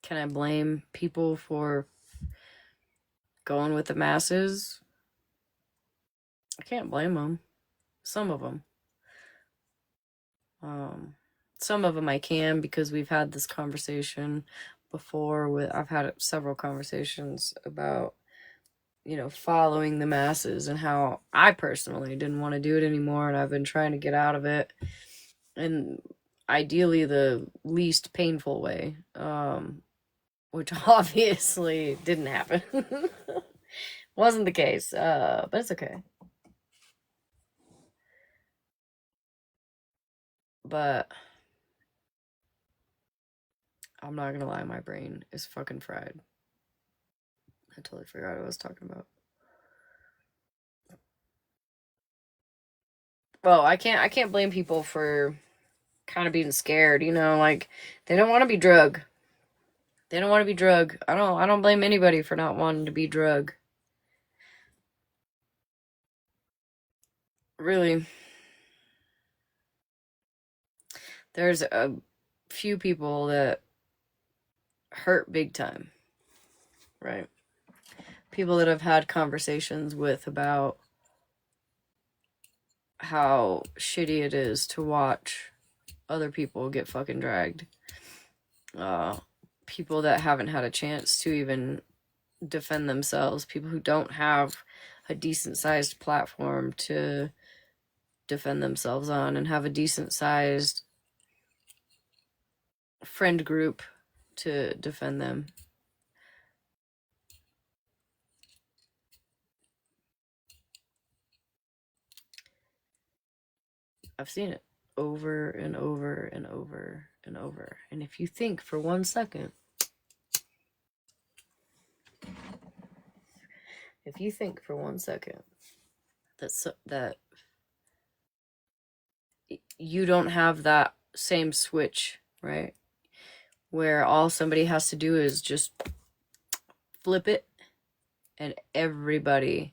Can I blame people for going with the masses? I can't blame them. Some of them. Some of them I can, because we've had this conversation before. I've had several conversations about, following the masses and how I personally didn't want to do it anymore, and I've been trying to get out of it. And ideally the least painful way, which obviously didn't happen. Wasn't the case, but it's okay. But I'm not gonna lie, my brain is fucking fried. I totally forgot what I was talking about. Well, I can't blame people for kind of being scared, like they don't want to be drug. They don't want to be drug. I don't blame anybody for not wanting to be drug. really, there's a few people that hurt big time, right? People that I've had conversations with about how shitty it is to watch other people get fucking dragged. People that haven't had a chance to even defend themselves. People who don't have a decent-sized platform to defend themselves on and have a decent-sized friend group to defend them. I've seen it over and over and over and over. And if you think for 1 second, that you don't have that same switch, right? Where all somebody has to do is just flip it and everybody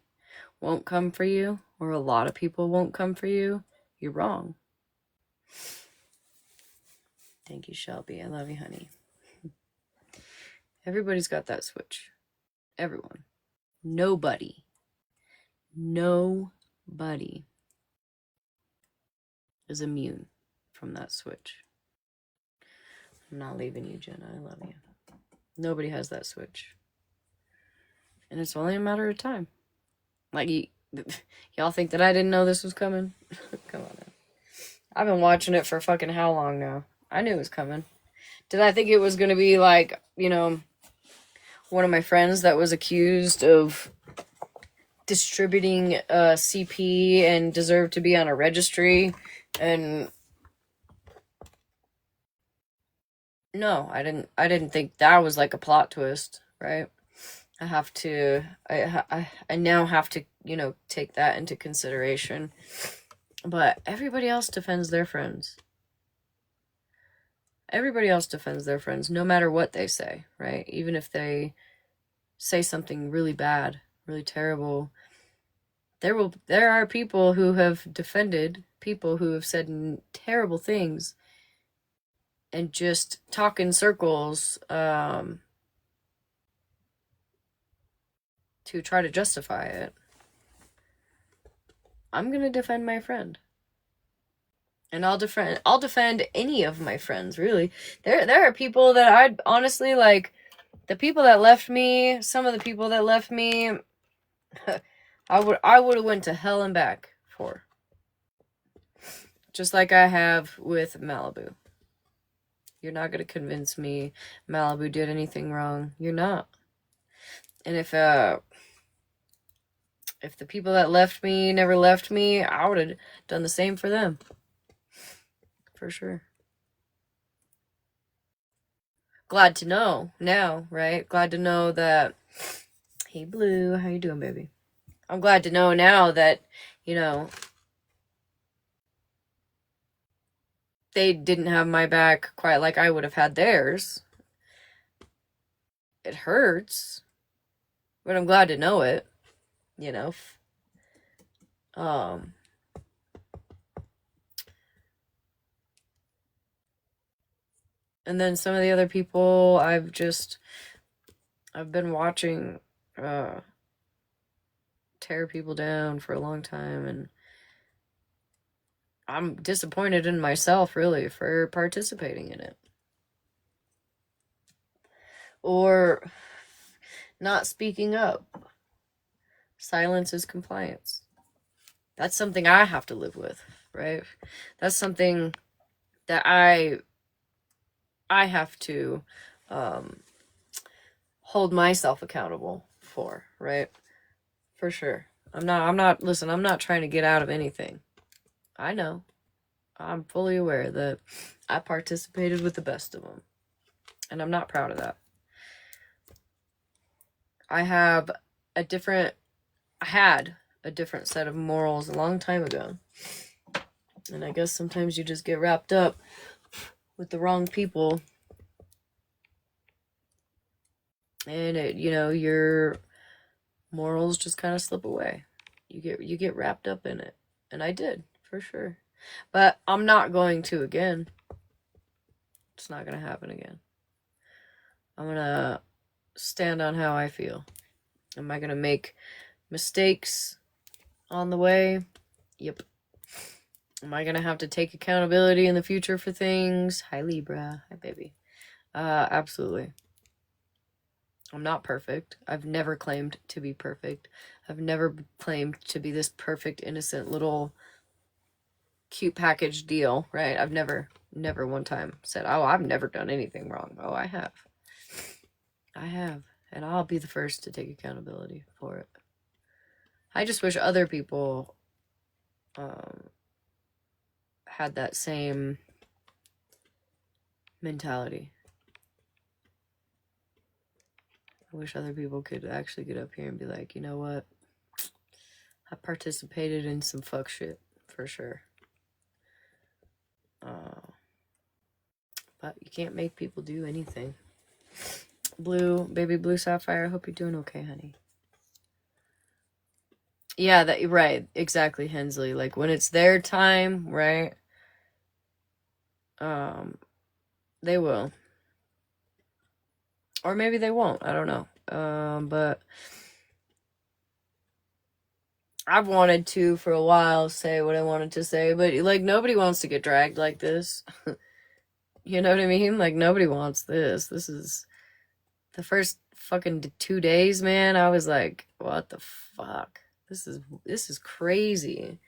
won't come for you, or a lot of people won't come for you, you're wrong. Thank you, Shelby. I love you, honey. Everybody's got that switch. Everyone. Nobody is immune from that switch. I'm not leaving you, Jenna. I love you. Nobody has that switch. And it's only a matter of time. Like, y'all think that I didn't know this was coming? Come on now. I've been watching it for fucking how long now? I knew it was coming. Did I think it was going to be like, you know, one of my friends that was accused of distributing CP and deserved to be on a registry? And no, I didn't think that was like a plot twist, right? I now have to, you know, take that into consideration. But everybody else defends their friends. Everybody else defends their friends, no matter what they say, right? Even if they say something really bad, really terrible, there are people who have defended people who have said terrible things and just talk in circles to try to justify it. I'm gonna defend my friend. And I'll defend any of my friends, really. There are people that I'd honestly, like, the people that left me, some of the people that left me, I would have went to hell and back for. Just like I have with Malibu. You're not going to convince me Malibu did anything wrong. You're not. And if the people that left me never left me, I would have done the same for them. For sure. Glad to know now, right? Glad to know that... Hey, Blue. How you doing, baby? I'm glad to know now that, you know, they didn't have my back quite like I would have had theirs. It hurts. But I'm glad to know it, you know. And then some of the other people I've been watching tear people down for a long time, and I'm disappointed in myself, really, for participating in it. Or not speaking up. Silence is compliance. That's something I have to live with, right? That's something that I have to hold myself accountable for, right? For sure. I'm not trying to get out of anything. I know. I'm fully aware that I participated with the best of them. And I'm not proud of that. I had a different set of morals a long time ago. And I guess sometimes you just get wrapped up with the wrong people. And your morals just kind of slip away. You get wrapped up in it. And I did, for sure. But I'm not going to again. It's not going to happen again. I'm going to stand on how I feel. Am I going to make mistakes on the way? Yep. Am I going to have to take accountability in the future for things? Hi, Libra. Hi, baby. Absolutely. I'm not perfect. I've never claimed to be perfect. I've never claimed to be this perfect, innocent little cute package deal, right? I've never one time said, oh, I've never done anything wrong. Oh, I have. And I'll be the first to take accountability for it. I just wish other people had that same mentality. I wish other people could actually get up here and be like, you know what? I participated in some fuck shit, for sure. But you can't make people do anything. Baby blue sapphire, I hope you're doing okay, honey. Yeah, right, exactly, Hensley. Like, when it's their time, right? They will. Or maybe they won't, I don't know. But I've wanted to, for a while, say what I wanted to say, but, like, nobody wants to get dragged like this. You know what I mean? Like, nobody wants this. This is the first fucking 2 days, man. I was like, what the fuck? This is crazy.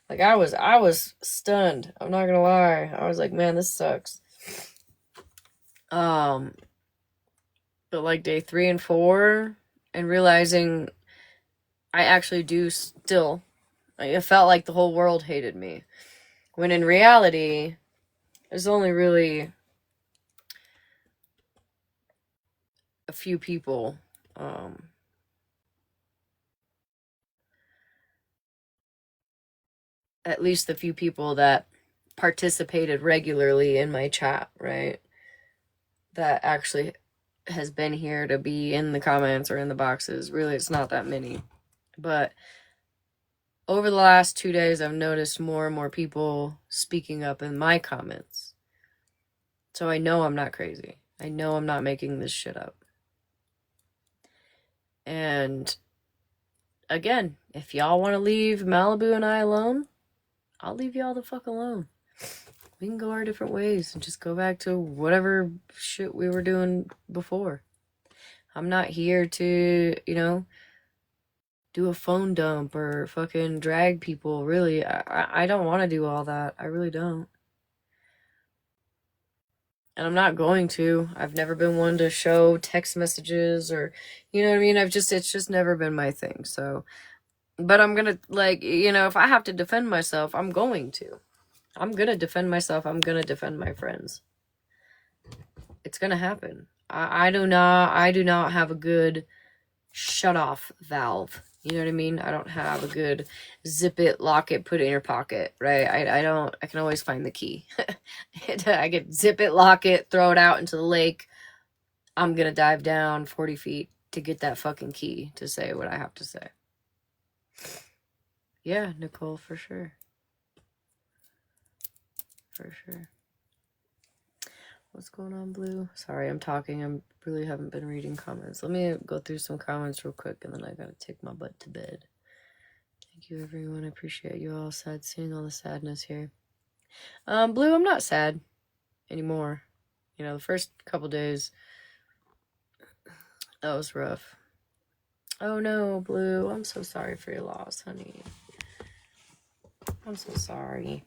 Like, I was stunned. I'm not gonna lie. I was like, man, this sucks. But like day 3 and 4, and realizing I actually do still, it felt like the whole world hated me. When in reality, there's only really a few people, at least the few people that participated regularly in my chat, right? That actually has been here to be in the comments or in the boxes. Really, it's not that many. But over the last 2 days, I've noticed more and more people speaking up in my comments. So I know I'm not crazy. I know I'm not making this shit up. And again, if y'all want to leave Malibu and I alone, I'll leave y'all the fuck alone. We can go our different ways and just go back to whatever shit we were doing before. I'm not here to, do a phone dump or fucking drag people. Really, I don't want to do all that. I really don't. And I'm not going to. I've never been one to show text messages or, you know what I mean? It's just never been my thing. So, but I'm gonna, if I have to defend myself, I'm going to. I'm gonna defend myself. I'm gonna defend my friends. It's gonna happen. I do not have a good shut off valve. You know what I mean? I don't have a good zip it, lock it, put it in your pocket, right? I can always find the key. I can zip it, lock it, throw it out into the lake. I'm gonna dive down 40 feet to get that fucking key to say what I have to say. Yeah, Nicole, for sure. For sure. What's going on, Blue? Sorry, I'm talking. I really haven't been reading comments. Let me go through some comments real quick, and then I gotta take my butt to bed. Thank you, everyone. I appreciate you all. Sad seeing all the sadness here. Blue, I'm not sad anymore. The first couple days, that was rough. Oh no, Blue. I'm so sorry for your loss, honey. I'm so sorry.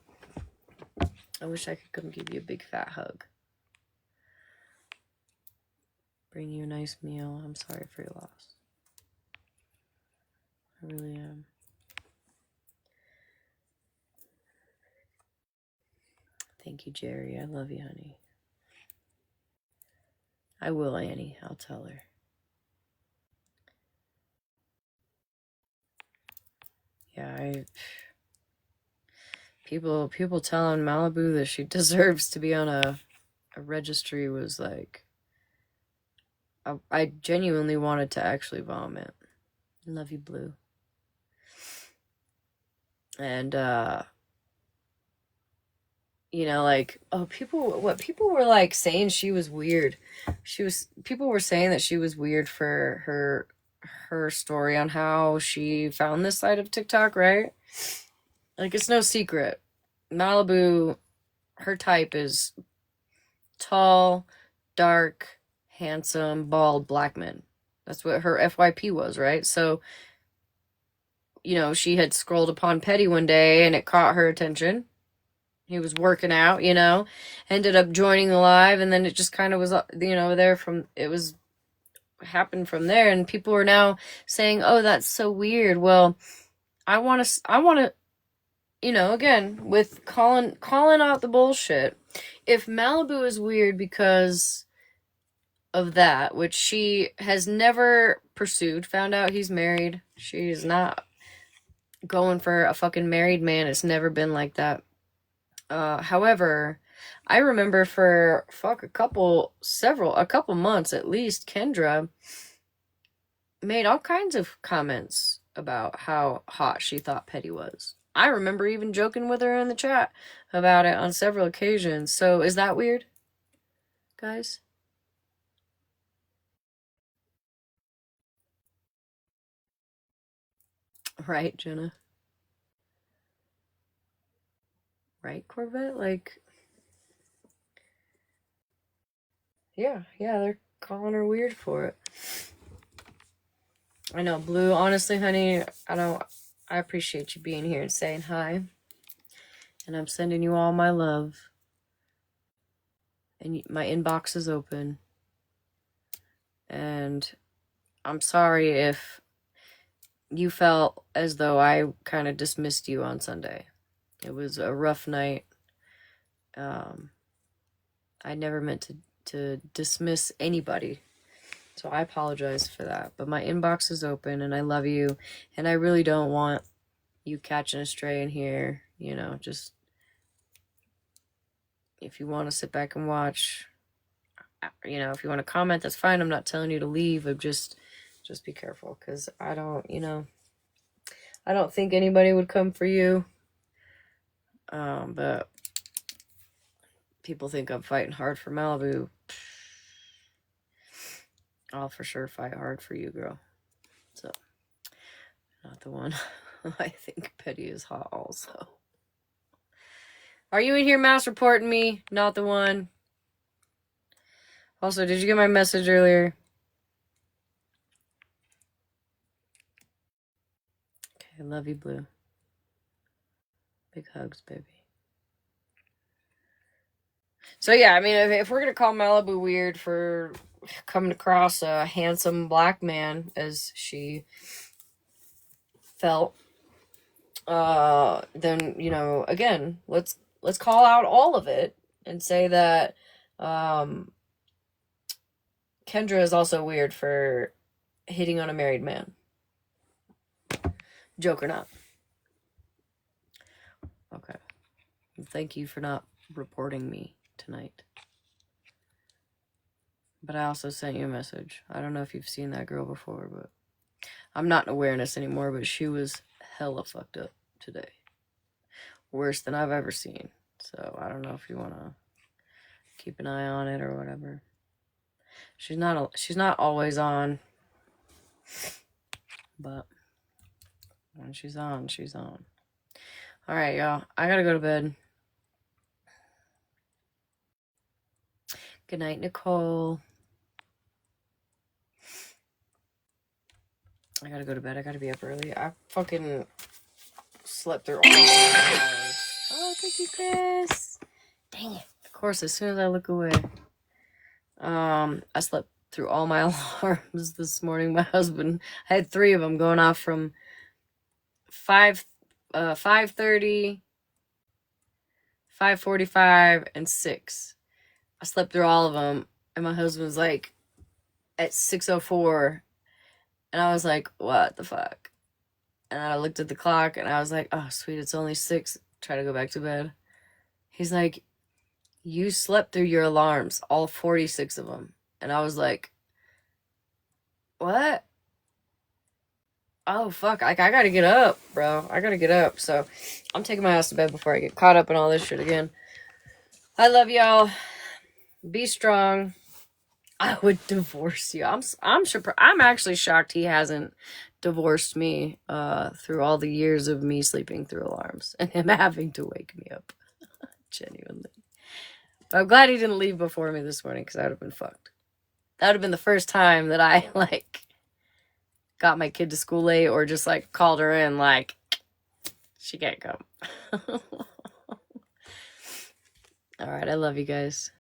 I wish I could come give you a big fat hug. Bring you a nice meal. I'm sorry for your loss. I really am. Thank you, Jerry. I love you, honey. I will, Annie. I'll tell her. Yeah, people telling Malibu that she deserves to be on a registry was like, I genuinely wanted to actually vomit. Love you, Blue. And, you know, like, oh, people were like saying she was weird. People were saying that she was weird for her story on how she found this side of TikTok, right? Like, it's no secret. Malibu, her type is tall, dark, handsome, bald, black men. That's what her FYP was, right? So, you know, she had scrolled upon Petty one day and it caught her attention. He was working out, you know, ended up joining the live, and then it just kind of was, you know, happened from there, and people are now saying, oh, that's so weird. Well, I want to, you know, again, with calling out the bullshit. If Malibu is weird because of that, which she has never pursued, found out he's married. She's not going for a fucking married man. It's never been like that. However, I remember for a couple months at least, Kendra made all kinds of comments about how hot she thought Petty was. I remember even joking with her in the chat about it on several occasions. So is that weird, guys? Right, Jenna? Right, Corvette? Like, yeah, they're calling her weird for it. I know, Blue, honestly, honey, I appreciate you being here and saying hi. And I'm sending you all my love. And my inbox is open. And I'm sorry if you felt as though I kind of dismissed you on Sunday. It was a rough night. I never meant to dismiss anybody. So I apologize for that. But my inbox is open and I love you. And I really don't want you catching a stray in here. You know, just if you want to sit back and watch, you know, if you want to comment, that's fine. I'm not telling you to leave. I'm just be careful, because I don't think anybody would come for you. But people think I'm fighting hard for Malibu. I'll for sure fight hard for you, girl. So, not the one. I think Petty is hot also. Are you in here mouse reporting me? Not the one. Also, did you get my message earlier? Okay, love you, Blue. Big hugs, baby. So yeah, I mean, if we're gonna call Malibu weird for coming across a handsome black man as she felt, then, you know, again, let's call out all of it and say that Kendra is also weird for hitting on a married man. Joke or not. Okay. Thank you for not reporting me tonight. But I also sent you a message. I don't know if you've seen that girl before, but I'm not in awareness anymore, but she was hella fucked up today. Worse than I've ever seen. So I don't know if you want to keep an eye on it or whatever. She's not always on. But when she's on, she's on. All right, y'all. I gotta go to bed. Good night, Nicole. I gotta go to bed. I gotta be up early. I fucking slept through all the hours. Oh, thank you, Chris. Dang it. Of course, as soon as I look away. I slept through all my alarms this morning. My husband, I had 3 of them going off from 5:30, 5:45, and 6. I slept through all of them, and my husband was like at 6:04, and I was like, what the fuck? And I looked at the clock, and I was like, oh, sweet, it's only 6. Try to go back to bed. He's like, you slept through your alarms, all 46 of them. And I was like, what? oh fuck, like I gotta get up, bro. I gotta get up. So I'm taking my ass to bed before I get caught up in all this shit again. I love y'all. Be strong. I would divorce you. I'm actually shocked he hasn't divorced me through all the years of me sleeping through alarms and him having to wake me up. Genuinely. But I'm glad he didn't leave before me this morning, because I would have been fucked. That would have been the first time that I like got my kid to school late, or just like called her in like she can't come. All right, I love you guys.